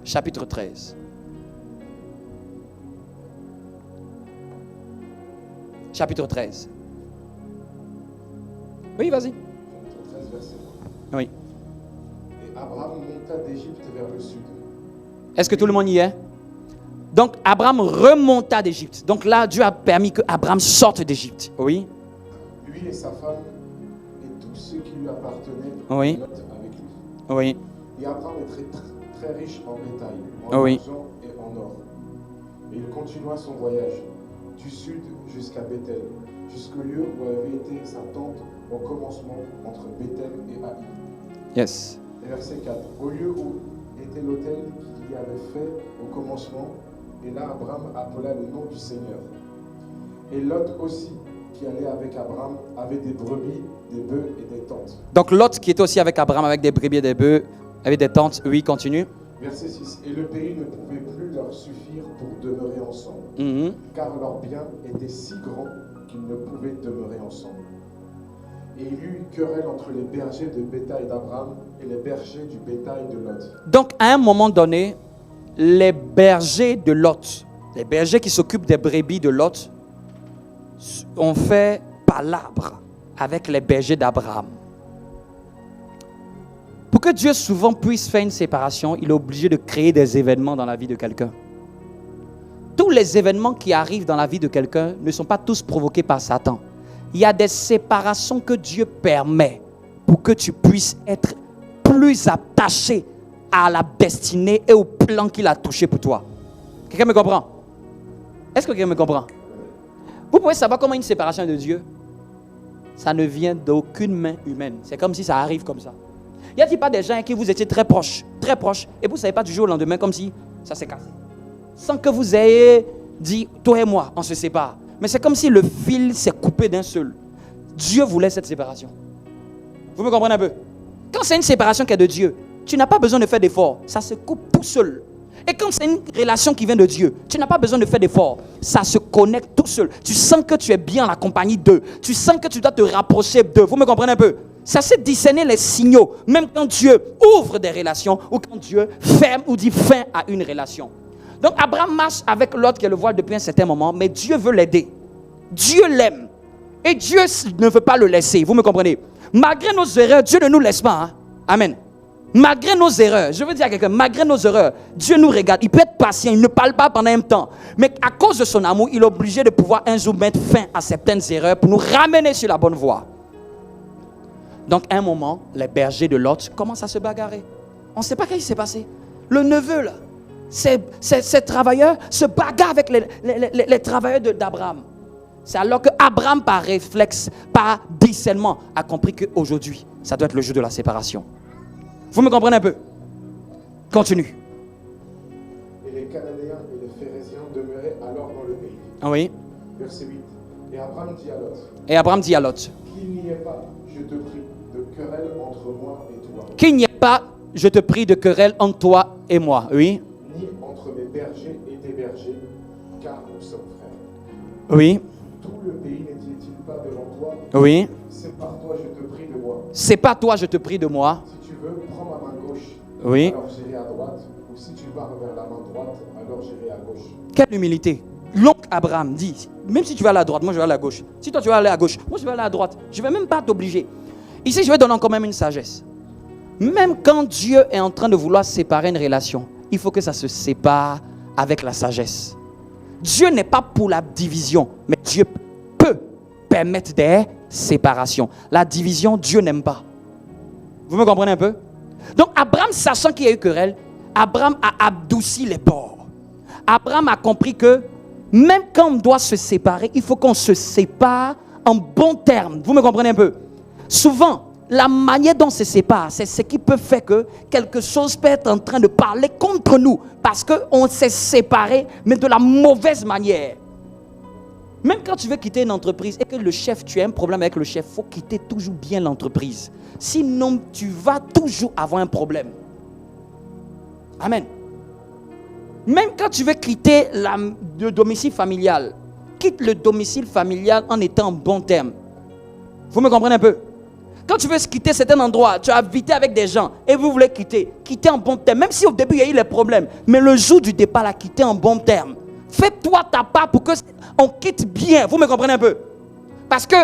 S1: Chapitre 13. Chapitre 13. Oui, vas-y.
S2: Chapitre 13, verset 1.
S1: Oui.
S2: Et Abraham monta d'Égypte vers le sud.
S1: Est-ce que tout le monde y est? Donc, Abraham remonta d'Égypte. Donc là, Dieu a permis que Abraham sorte d'Égypte. Oui.
S2: Lui et sa femme et tous ceux qui lui appartenaient,
S1: oui.
S2: Lot avec lui.
S1: Oui.
S2: Et Abraham est très riche en bétail, en argent et en or. Et il continua son voyage du sud jusqu'à Bethel, jusqu'au lieu où avait été sa tente au commencement entre Bethel et Haï.
S1: Yes.
S2: Et verset 4. Au lieu où était l'autel qu'il avait fait au commencement, et là Abraham appela le nom du Seigneur. Et Lot aussi, qui allait avec Abraham, avait des brebis, des bœufs et des tentes.
S1: Donc Lot qui était aussi avec Abraham avec des brebis et des bœufs, avec des tentes, oui, continue.
S2: Verset 6. Et le pays ne pouvait plus leur suffire pour demeurer ensemble, car leurs biens étaient si grands qu'ils ne pouvaient demeurer ensemble. Et il y eut une querelle entre les bergers de bétail d'Abraham et les bergers du bétail de Lot.
S1: Donc à un moment donné, les bergers de Lot, les bergers qui s'occupent des brebis de Lot, ont fait palabre avec les bergers d'Abraham. Pour que Dieu souvent puisse faire une séparation, il est obligé de créer des événements dans la vie de quelqu'un. Tous les événements qui arrivent dans la vie de quelqu'un ne sont pas tous provoqués par Satan. Il y a des séparations que Dieu permet pour que tu puisses être plus attaché à la destinée et au plan qu'il a touché pour toi. Quelqu'un me comprend? Est-ce que quelqu'un me comprend? Vous pouvez savoir comment une séparation de Dieu, ça ne vient d'aucune main humaine. C'est comme si ça arrive comme ça. Y a-t-il pas des gens qui vous étiez très proches, et vous ne savez pas du jour au lendemain, comme si ça s'est cassé? Sans que vous ayez dit, toi et moi, on se sépare. Mais c'est comme si le fil s'est coupé d'un seul. Dieu voulait cette séparation. Vous me comprenez un peu? Quand c'est une séparation qui est de Dieu, tu n'as pas besoin de faire d'efforts. Ça se coupe tout seul. Et quand c'est une relation qui vient de Dieu, tu n'as pas besoin de faire d'efforts. Ça se connecte tout seul. Tu sens que tu es bien en la compagnie d'eux. Tu sens que tu dois te rapprocher d'eux. Vous me comprenez un peu? Ça sait discerner les signaux. Même quand Dieu ouvre des relations ou quand Dieu ferme ou dit fin à une relation. Donc Abraham marche avec l'autre qui le voit depuis un certain moment, mais Dieu veut l'aider. Dieu l'aime. Et Dieu ne veut pas le laisser. Vous me comprenez? Malgré nos erreurs, Dieu ne nous laisse pas. Hein? Amen. Malgré nos erreurs, je veux dire à quelqu'un, malgré nos erreurs, Dieu nous regarde. Il peut être patient, il ne parle pas pendant un temps. Mais à cause de son amour, il est obligé de pouvoir un jour mettre fin à certaines erreurs pour nous ramener sur la bonne voie. Donc, à un moment, les bergers de Lot commencent à se bagarrer. On ne sait pas ce qui s'est passé. Le neveu, là, ces travailleurs se bagarrent avec les travailleurs d'Abraham. C'est alors que Abraham, par réflexe, par discernement, a compris qu'aujourd'hui, ça doit être le jour de la séparation. Vous me comprenez un peu? Continue.
S2: Et les Cananéens et les Phéréziens demeuraient alors dans le pays.
S1: Oui.
S2: Verset 8. Et Abraham dit à Lot.
S1: Et Abraham dit à Lot.
S2: Qu'il n'y ait pas, je te prie, de querelle entre moi et toi.
S1: Qu'il n'y ait pas, je te prie, de querelle entre toi et moi. Oui.
S2: Ni entre mes bergers et tes bergers, car nous sommes frères.
S1: Oui.
S2: Tout le pays n'était-il pas devant toi?
S1: Oui.
S2: C'est par toi, je te prie de moi.
S1: C'est pas toi, je te prie de moi.
S2: Si tu veux, prends ma main gauche.
S1: Oui.
S2: Alors j'irai à droite. Ou si tu vas vers la main droite, alors j'irai à gauche.
S1: Quelle humilité. L'oncle Abraham dit, même si tu vas aller à droite, moi je vais aller à gauche. Si toi tu vas aller à gauche, moi je vais aller à droite. Je ne vais même pas t'obliger. Ici, je vais donner encore même une sagesse. Même quand Dieu est en train de vouloir séparer une relation, il faut que ça se sépare avec la sagesse. Dieu n'est pas pour la division, mais Dieu peut permettre des séparations. La division, Dieu n'aime pas. Vous me comprenez un peu? Donc Abraham, sachant qu'il y a eu querelle, Abraham a adouci les bords. Abraham a compris que même quand on doit se séparer, il faut qu'on se sépare en bons termes. Vous me comprenez un peu? Souvent, la manière dont on se sépare, c'est ce qui peut faire que quelque chose peut être en train de parler contre nous parce qu'on s'est séparé, mais de la mauvaise manière. Même quand tu veux quitter une entreprise et que le chef, tu as un problème avec le chef, il faut quitter toujours bien l'entreprise. Sinon, tu vas toujours avoir un problème. Amen. Même quand tu veux quitter le domicile familial, quitte le domicile familial en étant en bon terme. Vous me comprenez un peu? Quand tu veux quitter certains endroits, tu as habité avec des gens et vous voulez quitter en bon terme. Même si au début il y a eu les problèmes, mais le jour du départ, là, quitter en bon terme. Fais-toi ta part pour qu'on quitte bien. Vous me comprenez un peu? Parce que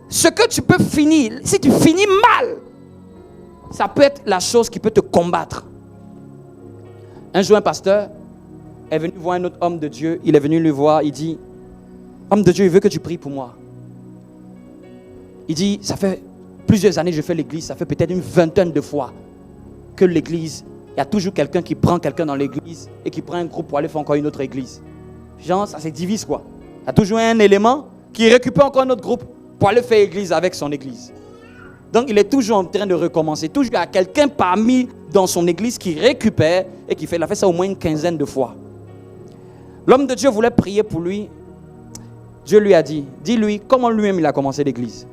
S1: ce que tu peux finir, si tu finis mal, ça peut être la chose qui peut te combattre. Un jour, un pasteur est venu voir un autre homme de Dieu. Il est venu lui voir. Il dit, homme de Dieu, il veut que tu pries pour moi. Il dit, ça fait plusieurs années que je fais l'église. Ça fait peut-être une vingtaine de fois que l'église, il y a toujours quelqu'un qui prend quelqu'un dans l'église et qui prend un groupe pour aller faire encore une autre église. Genre, ça se divise quoi. Il y a toujours un élément qui récupère encore un autre groupe pour aller faire église avec son église. Donc, il est toujours en train de recommencer. Toujours il y a quelqu'un parmi dans son église qui récupère et qui fait. Il a fait ça au moins une quinzaine de fois. L'homme de Dieu voulait prier pour lui. Dieu lui a dit, dis-lui comment lui-même il a commencé l'église.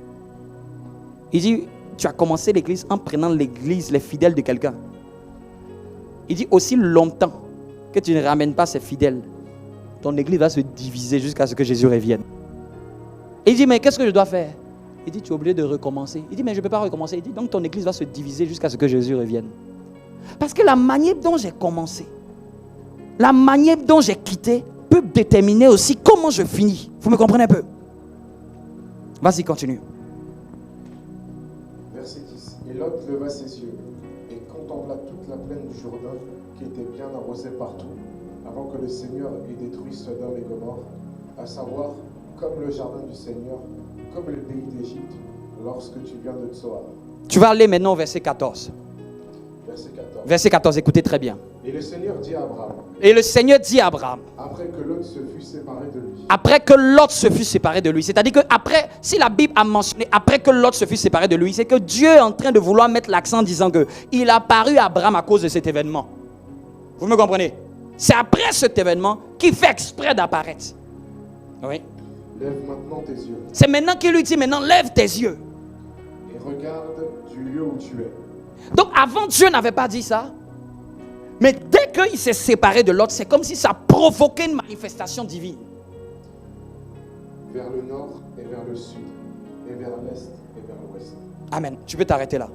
S1: Il dit, tu as commencé l'église en prenant l'église, les fidèles de quelqu'un. Il dit, aussi longtemps que tu ne ramènes pas ces fidèles, ton église va se diviser jusqu'à ce que Jésus revienne. Il dit, mais qu'est-ce que je dois faire? Il dit, tu es obligé de recommencer. Il dit, mais je ne peux pas recommencer. Il dit, donc ton église va se diviser jusqu'à ce que Jésus revienne. Parce que la manière dont j'ai commencé, la manière dont j'ai quitté, peut déterminer aussi comment je finis. Vous me comprenez un peu? Vas-y, continue.
S2: Verset 10. Et Lot leva ses yeux et contempla toute la plaine du Jourdain qui était bien arrosée partout, avant que le Seigneur ait détruit Sodome et Gomorrhe, à savoir comme le jardin du Seigneur, comme le pays d'Égypte, lorsque tu viens de Tsoar.
S1: Tu vas aller maintenant au verset 14.
S2: Verset 14.
S1: Verset 14, écoutez très bien.
S2: Et le Seigneur dit à Abraham,
S1: Et le Seigneur dit à Abraham,
S2: après que Lot se fut séparé de lui.
S1: après que Lot se fut séparé de lui, c'est-à-dire que après, si la Bible a mentionné après que Lot se fut séparé de lui, c'est que Dieu est en train de vouloir mettre l'accent en disant que il a apparu à Abraham à cause de cet événement. Vous me comprenez? C'est après cet événement qu'il fait exprès d'apparaître. Oui.
S2: Lève maintenant tes yeux
S1: C'est maintenant qu'il lui dit, maintenant lève tes yeux.
S2: et regarde du lieu où tu es.
S1: Donc avant, Dieu n'avait pas dit ça. Mais dès qu'il s'est séparé de l'autre, c'est comme si ça provoquait une manifestation divine.
S2: Vers le nord et vers le sud, et vers l'est et vers l'ouest.
S1: Amen. Tu peux t'arrêter là.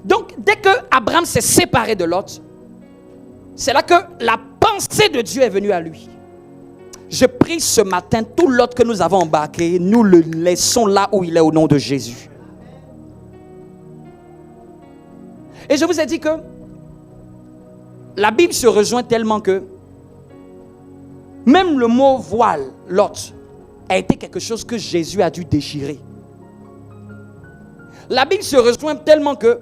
S1: Donc, dès que Abraham s'est séparé de Lot, c'est là que la pensée de Dieu est venue à lui. Je prie ce matin, tout Lot que nous avons embarqué, nous le laissons là où il est au nom de Jésus. Et je vous ai dit que la Bible se rejoint tellement que même le mot voile, Lot, a été quelque chose que Jésus a dû déchirer. La Bible se rejoint tellement que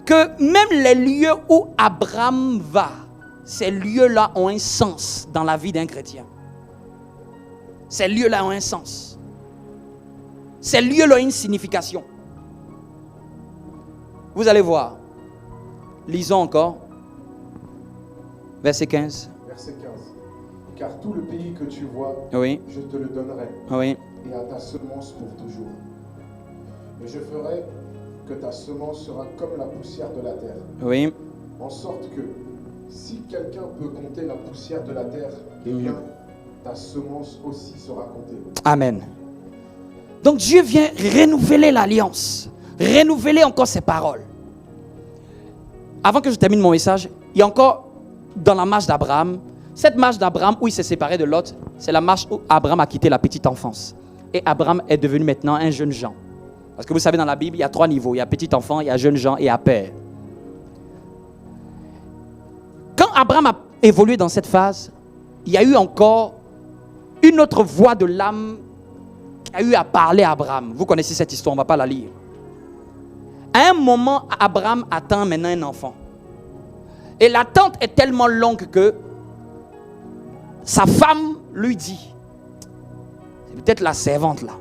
S1: que même les lieux où Abraham va, ces lieux-là ont un sens dans la vie d'un chrétien. Ces lieux-là ont un sens. Ces lieux-là ont une signification. Vous allez voir. Lisons encore. Verset 15.
S2: Verset 15. Car tout le pays que tu vois,
S1: Oui.
S2: je te le donnerai,
S1: Oui.
S2: et à ta semence pour toujours. Et je ferai que ta semence sera comme la poussière de la terre.
S1: Oui.
S2: En sorte que, si quelqu'un peut compter la poussière de la terre, eh bien, ta semence aussi sera comptée.
S1: Amen. Donc Dieu vient renouveler l'alliance, renouveler encore ses paroles. Avant que je termine mon message, il y a encore dans la marche d'Abraham, cette marche d'Abraham où il s'est séparé de Lot, c'est la marche où Abraham a quitté la petite enfance. Et Abraham est devenu maintenant un jeune Jean. Parce que vous savez, dans la Bible, il y a 3 niveaux. Il y a petit enfant, il y a jeune Jean et il y a père. Quand Abraham a évolué dans cette phase, il y a eu encore une autre voix de l'âme qui a eu à parler à Abraham. Vous connaissez cette histoire, on ne va pas la lire. À un moment, Abraham attend maintenant un enfant. Et l'attente est tellement longue que sa femme lui dit, c'est peut-être la servante là,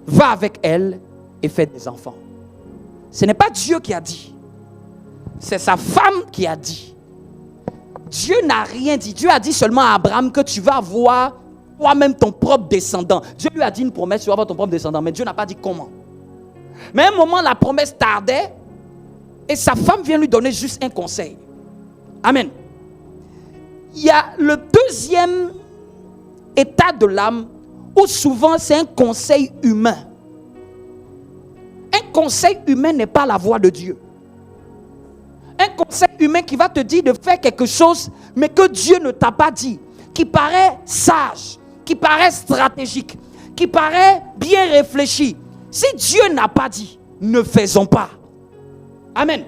S1: va avec elle et fais des enfants. Ce n'est pas Dieu qui a dit, c'est sa femme qui a dit. Dieu n'a rien dit. Dieu a dit seulement à Abraham que tu vas avoir toi-même ton propre descendant. Dieu lui a dit une promesse, tu vas avoir ton propre descendant, mais Dieu n'a pas dit comment. Mais à un moment, la promesse tardait et sa femme vient lui donner juste un conseil. Amen. Il y a le deuxième état de l'âme où souvent c'est un conseil humain. Un conseil humain n'est pas la voix de Dieu. Un conseil humain qui va te dire de faire quelque chose, mais que Dieu ne t'a pas dit, qui paraît sage, qui paraît stratégique, qui paraît bien réfléchi. Si Dieu n'a pas dit, ne faisons pas. Amen.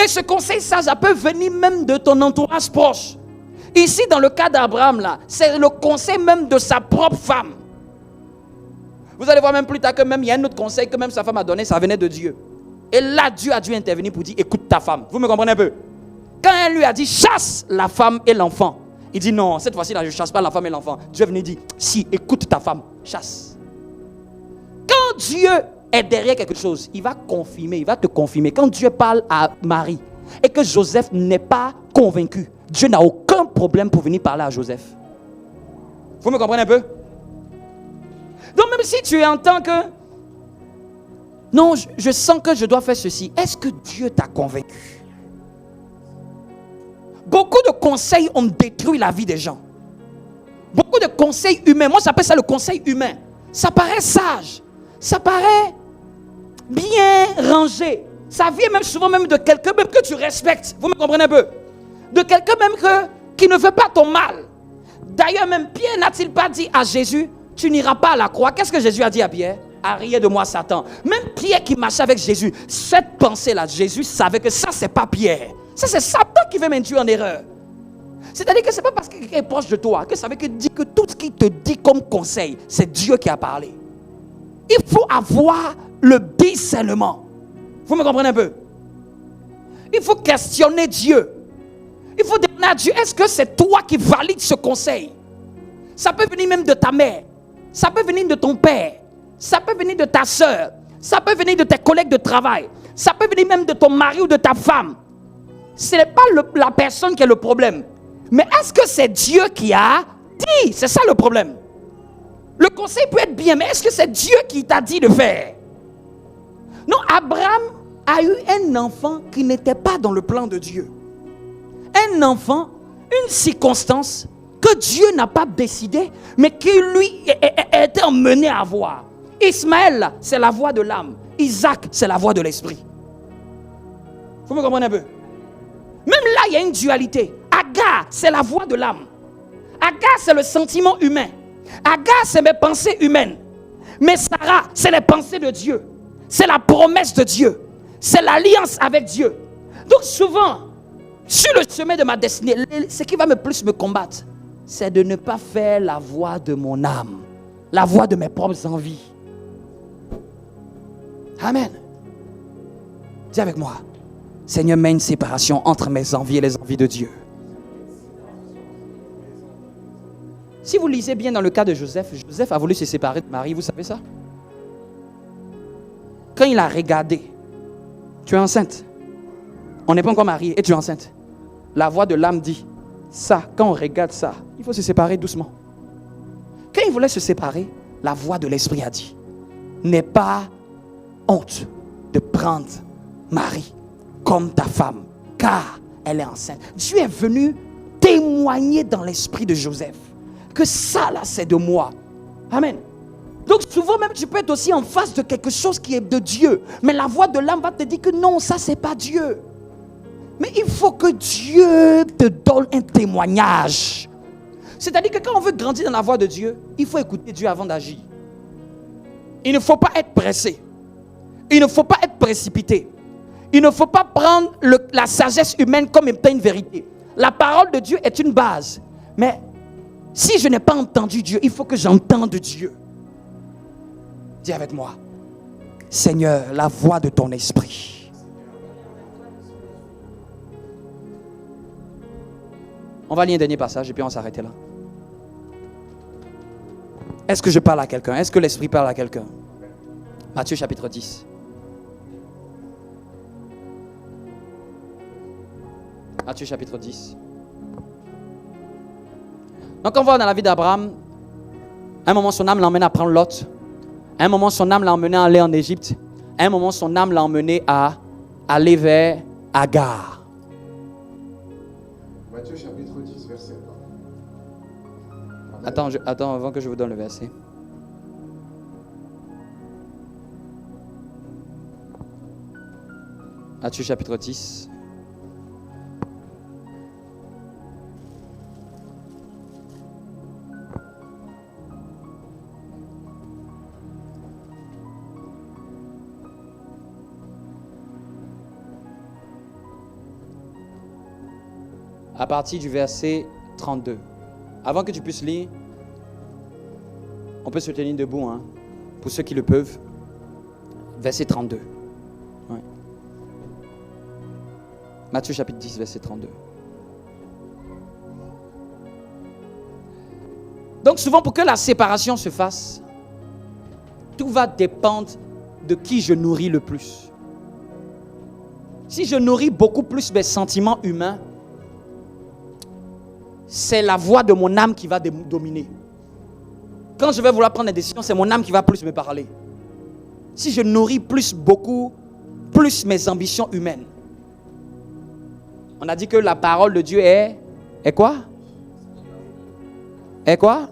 S1: Et ce conseil sage, ça peut venir même de ton entourage proche. Ici, dans le cas d'Abraham, là, c'est le conseil même de sa propre femme. Vous allez voir même plus tard que même il y a un autre conseil que même sa femme a donné, ça venait de Dieu. Et là, Dieu a dû intervenir pour dire, écoute ta femme. Vous me comprenez un peu? Quand elle lui a dit, chasse la femme et l'enfant. Il dit, non, cette fois-ci, là, je ne chasse pas la femme et l'enfant. Dieu est venu dire, si, écoute ta femme, chasse. Quand Dieu est derrière quelque chose, il va confirmer, il va te confirmer. Quand Dieu parle à Marie et que Joseph n'est pas convaincu, Dieu n'a aucun problème pour venir parler à Joseph. Vous me comprenez un peu? Donc même si tu entends que non, je sens que je dois faire ceci, est-ce que Dieu t'a convaincu? Beaucoup de conseils ont détruit la vie des gens. Beaucoup de conseils humains, moi j'appelle ça le conseil humain. Ça paraît sage, ça paraît bien rangé. Ça vient même souvent même de quelqu'un même que tu respectes. Vous me comprenez un peu? De quelqu'un même qui ne veut pas ton mal. D'ailleurs même Pierre n'a-t-il pas dit à Jésus, tu n'iras pas à la croix? Qu'est-ce que Jésus a dit à Pierre? Arrière de moi Satan. Même Pierre qui marchait avec Jésus, cette pensée-là, Jésus savait que ça c'est pas Pierre. Ça c'est Satan qui veut m'induire en erreur. C'est-à-dire que c'est pas parce que quelqu'un est proche de toi que ça veut dire que tout ce qu'il te dit comme conseil, c'est Dieu qui a parlé. Il faut avoir le discernement. Vous me comprenez un peu? Il faut questionner Dieu. Il faut demander à Dieu, est-ce que c'est toi qui valides ce conseil? Ça peut venir même de ta mère. Ça peut venir de ton père. Ça peut venir de ta soeur. Ça peut venir de tes collègues de travail. Ça peut venir même de ton mari ou de ta femme. Ce n'est pas la personne qui est le problème. Mais est-ce que c'est Dieu qui a dit? C'est ça le problème. Le conseil peut être bien, mais est-ce que c'est Dieu qui t'a dit de faire? Non, Abraham a eu un enfant qui n'était pas dans le plan de Dieu. Un enfant, une circonstance que Dieu n'a pas décidé, mais qui lui était emmené à avoir. Ismaël, c'est la voix de l'âme. Isaac, c'est la voix de l'esprit. Vous me comprenez un peu? Même là, il y a une dualité. Agar, c'est la voix de l'âme. Agar, c'est le sentiment humain. Agar, c'est mes pensées humaines. Mais Sarah, c'est les pensées de Dieu. C'est la promesse de Dieu. C'est l'alliance avec Dieu. Donc souvent, sur le chemin de ma destinée, ce qui va plus me combattre, c'est de ne pas faire la voix de mon âme, la voix de mes propres envies. Amen. Dis avec moi. Seigneur, mets une séparation entre mes envies et les envies de Dieu. Si vous lisez bien dans le cas de Joseph, Joseph a voulu se séparer de Marie, vous savez ça? Quand il a regardé, tu es enceinte. On n'est pas encore mariés et tu es enceinte. La voix de l'âme dit, ça, quand on regarde ça, il faut se séparer doucement. Quand il voulait se séparer, la voix de l'esprit a dit, n'aie pas honte de prendre Marie comme ta femme, car elle est enceinte. Dieu est venu témoigner dans l'esprit de Joseph que ça là c'est de moi. Amen. Donc souvent même tu peux être aussi en face de quelque chose qui est de Dieu, mais la voix de l'âme va te dire que non, ça c'est pas Dieu. Mais il faut que Dieu te donne un témoignage. C'est-à-dire que quand on veut grandir dans la voix de Dieu, il faut écouter Dieu avant d'agir. Il ne faut pas être pressé. Il ne faut pas être précipité. Il ne faut pas prendre la sagesse humaine comme étant une vérité. La parole de Dieu est une base. Mais si je n'ai pas entendu Dieu, il faut que j'entende Dieu. Dis avec moi. Seigneur, la voix de ton esprit. On va lire un dernier passage et puis on va s'arrêter là. Est-ce que je parle à quelqu'un? Est-ce que l'esprit parle à quelqu'un? Matthieu chapitre 10. Matthieu chapitre 10. Donc on voit dans la vie d'Abraham, à un moment son âme l'a emmené à prendre Lot. À un moment son âme l'a emmené à aller en Égypte. À un moment son âme l'a emmené à aller vers Agar.
S2: Matthieu chapitre 10, verset 1.
S1: Attends, avant que je vous donne le verset. Matthieu chapitre 10. À partir du verset 32. Avant que tu puisses lire, on peut se tenir debout, hein, pour ceux qui le peuvent. Verset 32. Ouais. Matthieu chapitre 10, verset 32. Donc souvent, pour que la séparation se fasse, tout va dépendre de qui je nourris le plus. Si je nourris beaucoup plus mes sentiments humains, c'est la voix de mon âme qui va dominer. Quand je vais vouloir prendre des décisions, c'est mon âme qui va plus me parler. Si je nourris beaucoup plus mes ambitions humaines. On a dit que la parole de Dieu est quoi? Est quoi?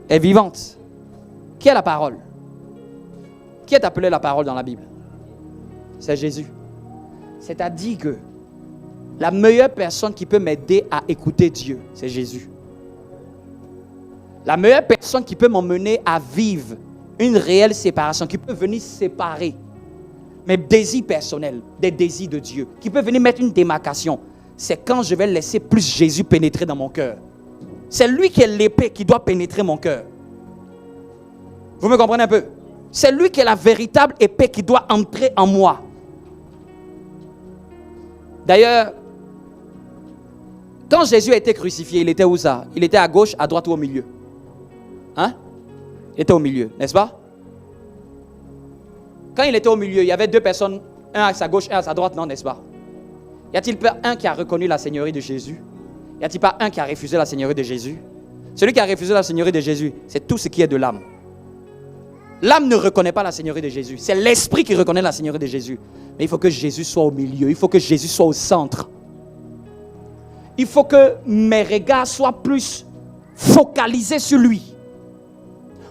S1: Est vivante. Qui est la parole? Qui est appelé la parole dans la Bible? C'est Jésus. C'est-à-dire que la meilleure personne qui peut m'aider à écouter Dieu, c'est Jésus. La meilleure personne qui peut m'emmener à vivre une réelle séparation, qui peut venir séparer mes désirs personnels des désirs de Dieu, qui peut venir mettre une démarcation, c'est quand je vais laisser plus Jésus pénétrer dans mon cœur. C'est lui qui est l'épée qui doit pénétrer mon cœur. Vous me comprenez un peu? C'est lui qui est la véritable épée qui doit entrer en moi. D'ailleurs, quand Jésus a été crucifié, il était où ça? Il était à gauche, à droite ou au milieu? Hein? Il était au milieu, n'est-ce pas? Quand il était au milieu, il y avait deux personnes, un à sa gauche, un à sa droite, non, n'est-ce pas? Y a-t-il pas un qui a reconnu la seigneurie de Jésus? Y a-t-il pas un qui a refusé la seigneurie de Jésus? Celui qui a refusé la seigneurie de Jésus, c'est tout ce qui est de l'âme. L'âme ne reconnaît pas la seigneurie de Jésus. C'est l'esprit qui reconnaît la seigneurie de Jésus. Mais il faut que Jésus soit au milieu. Il faut que Jésus soit au centre. Il faut que mes regards soient plus focalisés sur lui.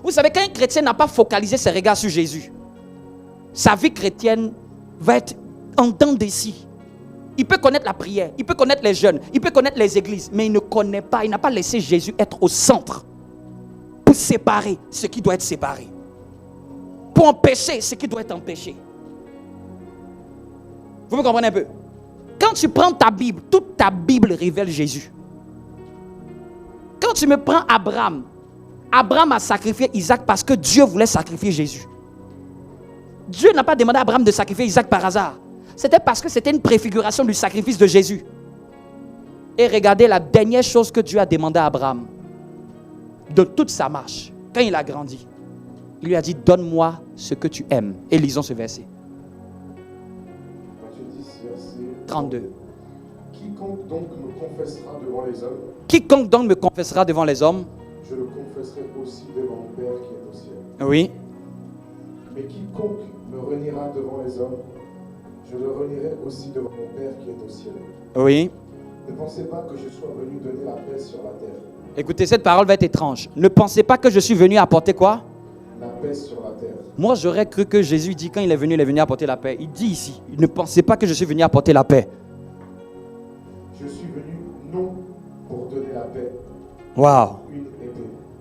S1: Vous savez, quand un chrétien n'a pas focalisé ses regards sur Jésus, sa vie chrétienne va être en dents de scie. Il peut connaître la prière, il peut connaître les jeûnes, il peut connaître les églises, mais il ne connaît pas, il n'a pas laissé Jésus être au centre pour séparer ce qui doit être séparé, pour empêcher ce qui doit être empêché. Vous me comprenez un peu? Quand tu prends ta Bible, toute ta Bible révèle Jésus. Quand tu me prends Abraham, Abraham a sacrifié Isaac parce que Dieu voulait sacrifier Jésus. Dieu n'a pas demandé à Abraham de sacrifier Isaac par hasard. C'était parce que c'était une préfiguration du sacrifice de Jésus. Et regardez la dernière chose que Dieu a demandé à Abraham, de toute sa marche, quand il a grandi. Il lui a dit, donne-moi ce que tu aimes. Et lisons ce verset.
S2: Matthieu 10, verset
S1: 32.
S2: Quiconque donc me confessera devant les hommes,
S1: Quiconque donc me confessera devant les hommes.
S2: je le confesserai aussi devant mon Père qui est au ciel.
S1: Oui.
S2: Mais quiconque me reniera devant les hommes, je le renierai aussi devant mon Père qui est au ciel.
S1: Oui.
S2: Ne pensez pas que je sois venu donner la paix sur la terre.
S1: Écoutez, cette parole va être étrange. Ne pensez pas que je suis venu apporter quoi?
S2: La paix sur la terre.
S1: Moi, j'aurais cru que Jésus dit, quand il est venu apporter la paix. Il dit ici, ne pensez pas que je suis venu apporter la paix.
S2: Je suis venu non pour donner la paix,
S1: Waouh.
S2: une épée.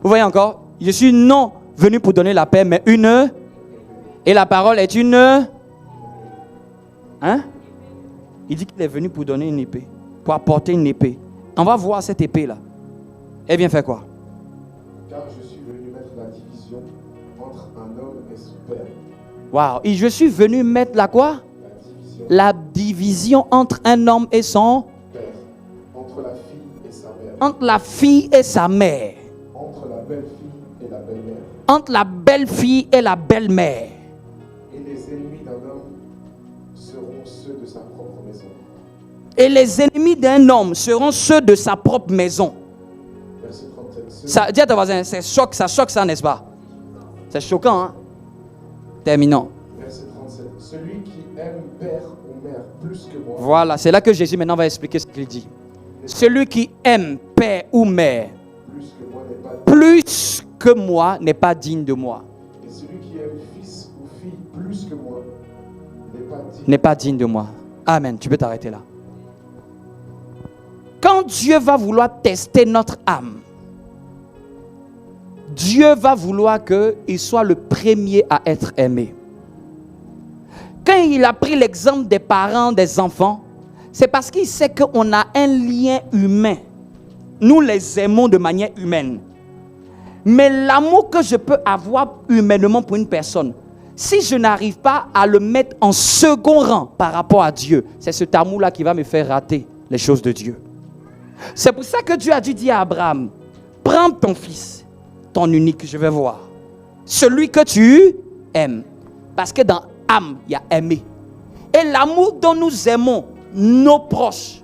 S1: Vous voyez encore? Je suis non venu pour donner la paix, mais une. Et la parole est une. Hein? Il dit qu'il est venu pour donner une épée, pour apporter une épée. On va voir cette épée-là. Elle vient faire quoi?
S2: Car je suis venu mettre la division entre un homme et son père.
S1: Waouh. Et je suis venu mettre la quoi?
S2: La division
S1: La division entre un homme et son.
S2: père. Entre la fille et sa mère.
S1: Entre la fille et sa mère.
S2: Entre la belle-fille et la belle-mère.
S1: Entre la belle-fille et la belle-mère.
S2: Et les ennemis d'un homme seront ceux de sa propre maison.
S1: Et les ennemis d'un homme seront ceux de sa propre maison.
S2: Verset 37.
S1: Ça, dis à ton voisin, ça choque ça, n'est-ce pas? C'est choquant, hein? Terminons.
S2: Verset 37. Celui qui aime père ou mère plus que moi,
S1: Voilà, c'est là que Jésus maintenant va expliquer ce qu'il dit. Celui qui aime père ou mère
S2: plus que moi n'est pas
S1: plus que moi n'est pas digne de moi.
S2: Et celui qui aime fils ou fille plus que moi
S1: N'est pas digne de moi. Amen. Tu peux t'arrêter là. Quand Dieu va vouloir tester notre âme, Dieu va vouloir qu'il soit le premier à être aimé. Quand il a pris l'exemple des parents, des enfants, c'est parce qu'il sait qu'on a un lien humain. Nous les aimons de manière humaine. Mais l'amour que je peux avoir humainement pour une personne, si je n'arrive pas à le mettre en second rang par rapport à Dieu, c'est cet amour-là qui va me faire rater les choses de Dieu. C'est pour ça que Dieu a dû dire à Abraham, prends ton fils, ton unique, je vais voir. Celui que tu aimes. Parce que dans âme, il y a aimer. Et l'amour dont nous aimons nos proches,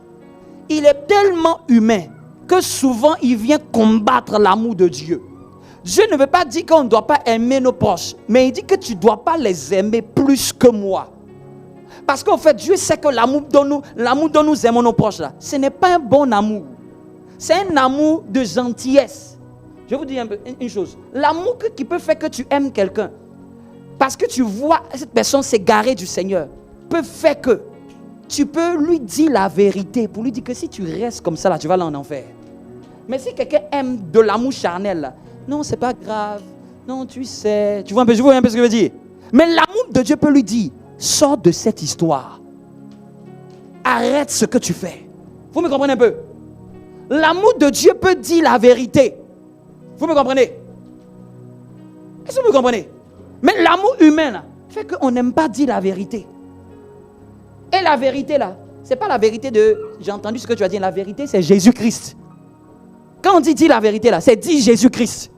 S1: il est tellement humain que souvent il vient combattre l'amour de Dieu. Dieu ne veut pas dire qu'on ne doit pas aimer nos proches, mais il dit que tu ne dois pas les aimer plus que moi. Parce qu'en fait, Dieu sait que l'amour dont nous aimons nos proches, là, ce n'est pas un bon amour. C'est un amour de gentillesse. Je vais vous dire une chose. L'amour qui peut faire que tu aimes quelqu'un, parce que tu vois cette personne s'égarer du Seigneur, peut faire que tu peux lui dire la vérité, pour lui dire que si tu restes comme ça, là, tu vas aller en enfer. Mais si quelqu'un aime de l'amour charnel, là, non, c'est pas grave. Non, tu sais. Tu vois un peu ce que je veux dire? Mais l'amour de Dieu peut lui dire, sors de cette histoire. Arrête ce que tu fais. Vous me comprenez un peu? L'amour de Dieu peut dire la vérité. Vous me comprenez? Est-ce que vous me comprenez? Mais l'amour humain, là, fait qu'on n'aime pas dire la vérité. Et la vérité, là, c'est pas la vérité de... J'ai entendu ce que tu as dit. La vérité, c'est Jésus-Christ. Quand on dit la vérité, là, c'est dire Jésus-Christ.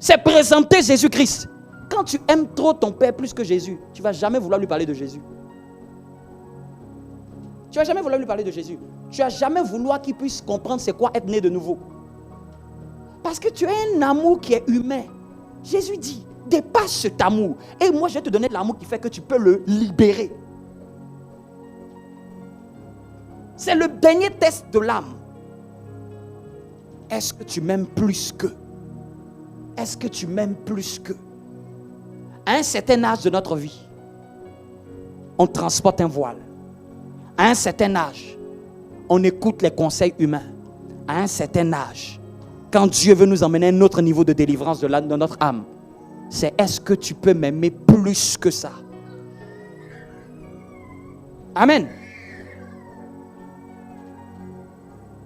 S1: C'est présenter Jésus-Christ. Quand tu aimes trop ton Père plus que Jésus, tu ne vas jamais vouloir lui parler de Jésus. Tu ne vas jamais vouloir lui parler de Jésus. Tu ne vas jamais vouloir qu'il puisse comprendre c'est quoi être né de nouveau. Parce que tu as un amour qui est humain. Jésus dit, dépasse cet amour. Et moi, je vais te donner l'amour qui fait que tu peux le libérer. C'est le dernier test de l'âme. Est-ce que tu m'aimes plus que? Est-ce que tu m'aimes plus que? À un certain âge de notre vie, on transporte un voile. À un certain âge, on écoute les conseils humains. À un certain âge, quand Dieu veut nous emmener à un autre niveau de délivrance de notre âme, c'est est-ce que tu peux m'aimer plus que ça? Amen.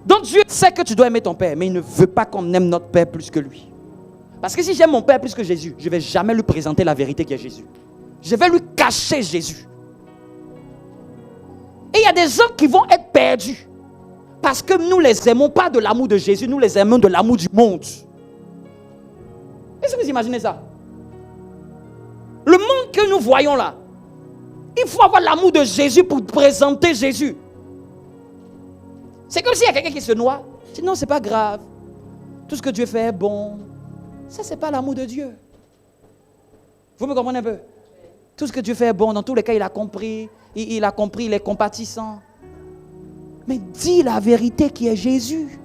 S1: Donc Dieu sait que tu dois aimer ton Père, mais il ne veut pas qu'on aime notre Père plus que lui. Parce que si j'aime mon Père plus que Jésus, je ne vais jamais lui présenter la vérité qui est Jésus. Je vais lui cacher Jésus. des gens qui vont être perdus. Parce que nous les aimons pas de l'amour de Jésus, nous les aimons de l'amour du monde. Est-ce que vous imaginez ça? Le monde que nous voyons là, il faut avoir l'amour de Jésus pour présenter Jésus. C'est comme s'il y a quelqu'un qui se noie. Il dit non, c'est pas grave. Tout ce que Dieu fait est bon. Ça, c'est pas l'amour de Dieu. Vous me comprenez un peu? Tout ce que Dieu fait est bon. Dans tous les cas, il a compris. Il a compris, il est compatissant. Mais dis la vérité qui est Jésus.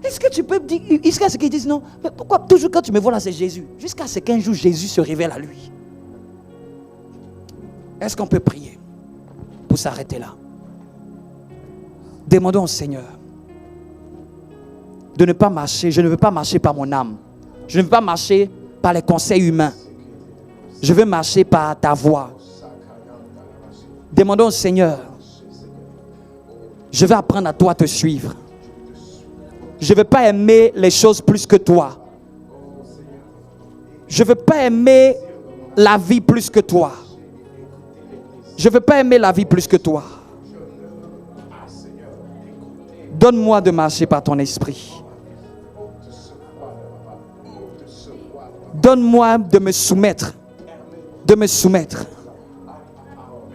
S1: Est-ce que tu peux dire, jusqu'à ce qu'ils disent non, mais pourquoi toujours quand tu me vois là, c'est Jésus? Jusqu'à ce qu'un jour Jésus se révèle à lui. Est-ce qu'on peut prier pour s'arrêter là? Demandons au Seigneur de ne pas marcher. Je ne veux pas marcher par mon âme. Je ne veux pas marcher par les conseils humains. Je veux marcher par ta voix. Demandons au Seigneur. Je vais apprendre à toi te suivre. Je ne veux pas aimer les choses plus que toi. Je ne veux pas aimer la vie plus que toi. Je ne veux pas aimer la vie plus que toi. Donne-moi de marcher par ton esprit. Donne-moi de me soumettre. De me soumettre.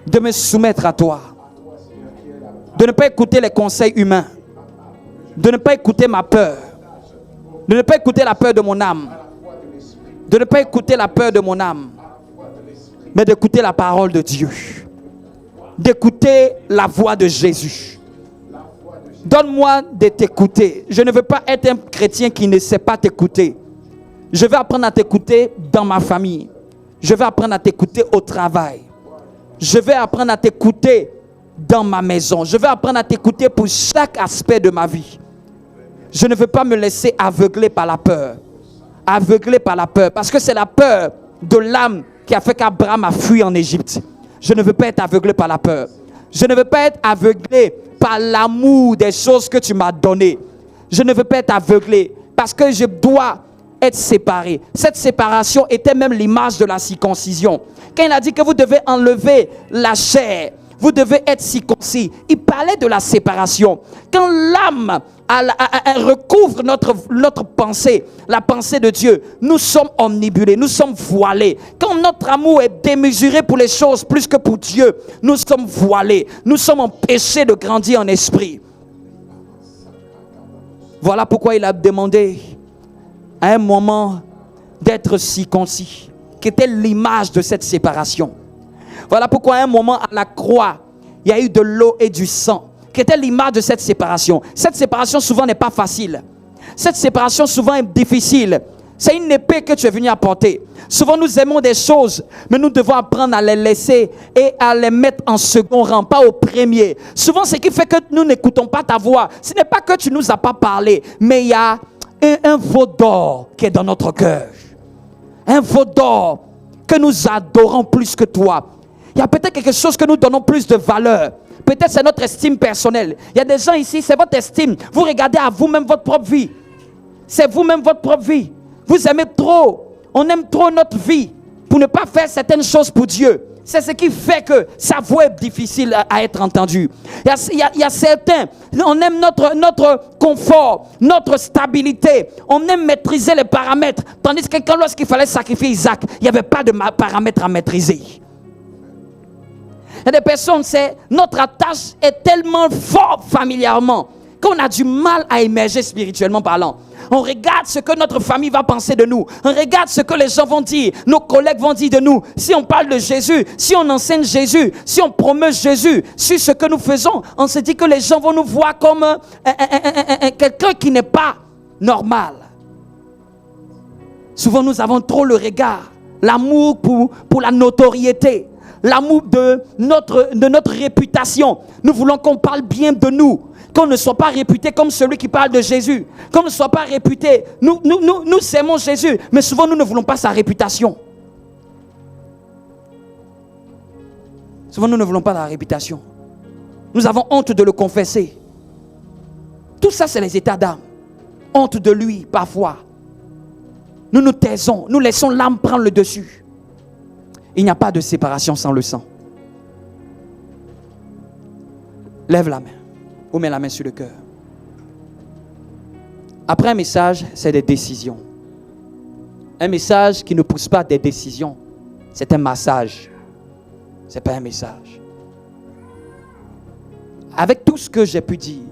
S1: De me soumettre à toi. De ne pas écouter les conseils humains. De ne pas écouter ma peur. De ne pas écouter la peur de mon âme. De ne pas écouter la peur de mon âme. Mais d'écouter la parole de Dieu. D'écouter la voix de Jésus. Donne-moi de t'écouter. Je ne veux pas être un chrétien qui ne sait pas t'écouter. Je vais apprendre à t'écouter dans ma famille. Je vais apprendre à t'écouter au travail. Je vais apprendre à t'écouter dans ma maison. Je vais apprendre à t'écouter pour chaque aspect de ma vie. Je ne veux pas me laisser aveugler par la peur. Aveugler par la peur. Parce que c'est la peur de l'âme qui a fait qu'Abraham a fui en Égypte. Je ne veux pas être aveuglé par la peur. Je ne veux pas être aveuglé par l'amour des choses que tu m'as données. Je ne veux pas être aveuglé parce que je dois être séparé. Cette séparation était même l'image de la circoncision. Quand il a dit que vous devez enlever la chair, vous devez être circoncis. Il parlait de la séparation. Quand l'âme recouvre notre pensée, la pensée de Dieu, nous sommes omnibulés, nous sommes voilés. Quand notre amour est démesuré pour les choses plus que pour Dieu, nous sommes voilés. Nous sommes empêchés de grandir en esprit. Voilà pourquoi il a demandé à un moment d'être circoncis, qui était l'image de cette séparation. Voilà pourquoi à un moment à la croix, il y a eu de l'eau et du sang, qui était l'image de cette séparation. Cette séparation souvent n'est pas facile. Cette séparation souvent est difficile. C'est une épée que tu es venu apporter. Souvent nous aimons des choses, mais nous devons apprendre à les laisser et à les mettre en second rang, pas au premier. Souvent ce qui fait que nous n'écoutons pas ta voix, ce n'est pas que tu ne nous as pas parlé, mais il y a un veau d'or qui est dans notre cœur. Un veau d'or que nous adorons plus que toi. Il y a peut-être quelque chose que nous donnons plus de valeur. Peut-être c'est notre estime personnelle. Il y a des gens ici, c'est votre estime. Vous regardez à vous-même votre propre vie. C'est vous-même votre propre vie. Vous aimez trop. On aime trop notre vie pour ne pas faire certaines choses pour Dieu. C'est ce qui fait que sa voix est difficile à être entendue. Il y a certains, on aime notre confort, notre stabilité. On aime maîtriser les paramètres. Tandis que lorsqu'il fallait sacrifier Isaac, il n'y avait pas de paramètres à maîtriser. Il y a des personnes, notre attache est tellement forte familièrement qu'on a du mal à émerger spirituellement parlant. On regarde ce que notre famille va penser de nous. On regarde ce que les gens vont dire. Nos collègues vont dire de nous. Si on parle de Jésus, si on enseigne Jésus, si on promeut Jésus, sur ce que nous faisons, on se dit que les gens vont nous voir comme quelqu'un qui n'est pas normal. Souvent, nous avons trop le regard, l'amour pour la notoriété, l'amour de notre réputation. Nous voulons qu'on parle bien de nous. Qu'on ne soit pas réputé comme celui qui parle de Jésus. Qu'on ne soit pas réputé. Nous aimons Jésus, mais souvent nous ne voulons pas sa réputation. Souvent nous ne voulons pas la réputation. Nous avons honte de le confesser. Tout ça, c'est les états d'âme. Honte de lui, parfois. Nous nous taisons, nous laissons l'âme prendre le dessus. Il n'y a pas de séparation sans le sang. Lève la main ou mets la main sur le cœur. Après un message, c'est des décisions. Un message qui ne pousse pas des décisions, c'est un massage. Ce n'est pas un message. Avec tout ce que j'ai pu dire,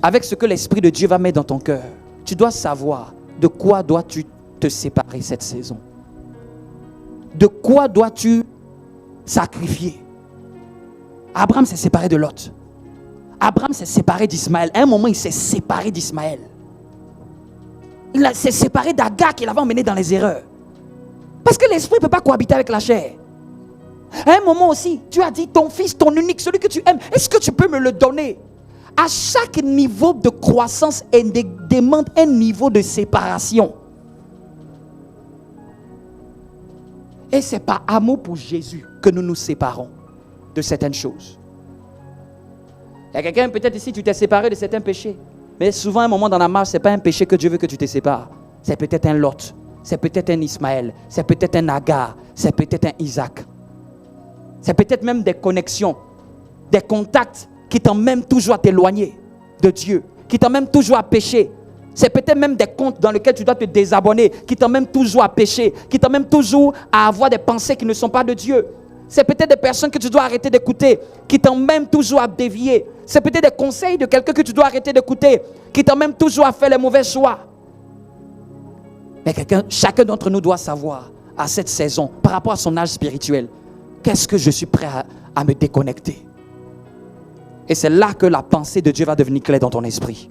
S1: avec ce que l'Esprit de Dieu va mettre dans ton cœur, tu dois savoir de quoi dois-tu te séparer cette saison. De quoi dois-tu sacrifier? Abraham s'est séparé de Lot. Abraham s'est séparé d'Ismaël. À un moment, il s'est séparé d'Ismaël. Il s'est séparé d'Agar qu'il avait emmené dans les erreurs. Parce que l'esprit ne peut pas cohabiter avec la chair. À un moment aussi, tu as dit ton fils, ton unique, celui que tu aimes, est-ce que tu peux me le donner? À chaque niveau de croissance, il demande un niveau de séparation. Et c'est par amour pour Jésus que nous nous séparons de certaines choses. Il y a quelqu'un, peut-être ici, tu t'es séparé de certains péchés. Mais souvent, à un moment dans la marche, ce n'est pas un péché que Dieu veut que tu te sépares. C'est peut-être un Lot, c'est peut-être un Ismaël, c'est peut-être un Agar, c'est peut-être un Isaac. C'est peut-être même des connexions, des contacts qui t'emmènent toujours à t'éloigner de Dieu, qui t'emmènent toujours à pécher. C'est peut-être même des comptes dans lesquels tu dois te désabonner, qui t'emmènent toujours à pécher, qui t'emmènent toujours à avoir des pensées qui ne sont pas de Dieu. C'est peut-être des personnes que tu dois arrêter d'écouter, qui t'emmènent toujours à dévier. C'est peut-être des conseils de quelqu'un que tu dois arrêter d'écouter, qui t'emmènent toujours à faire les mauvais choix. Mais chacun d'entre nous doit savoir, à cette saison, par rapport à son âge spirituel, qu'est-ce que je suis prêt à me déconnecter? Et c'est là que la pensée de Dieu va devenir claire dans ton esprit.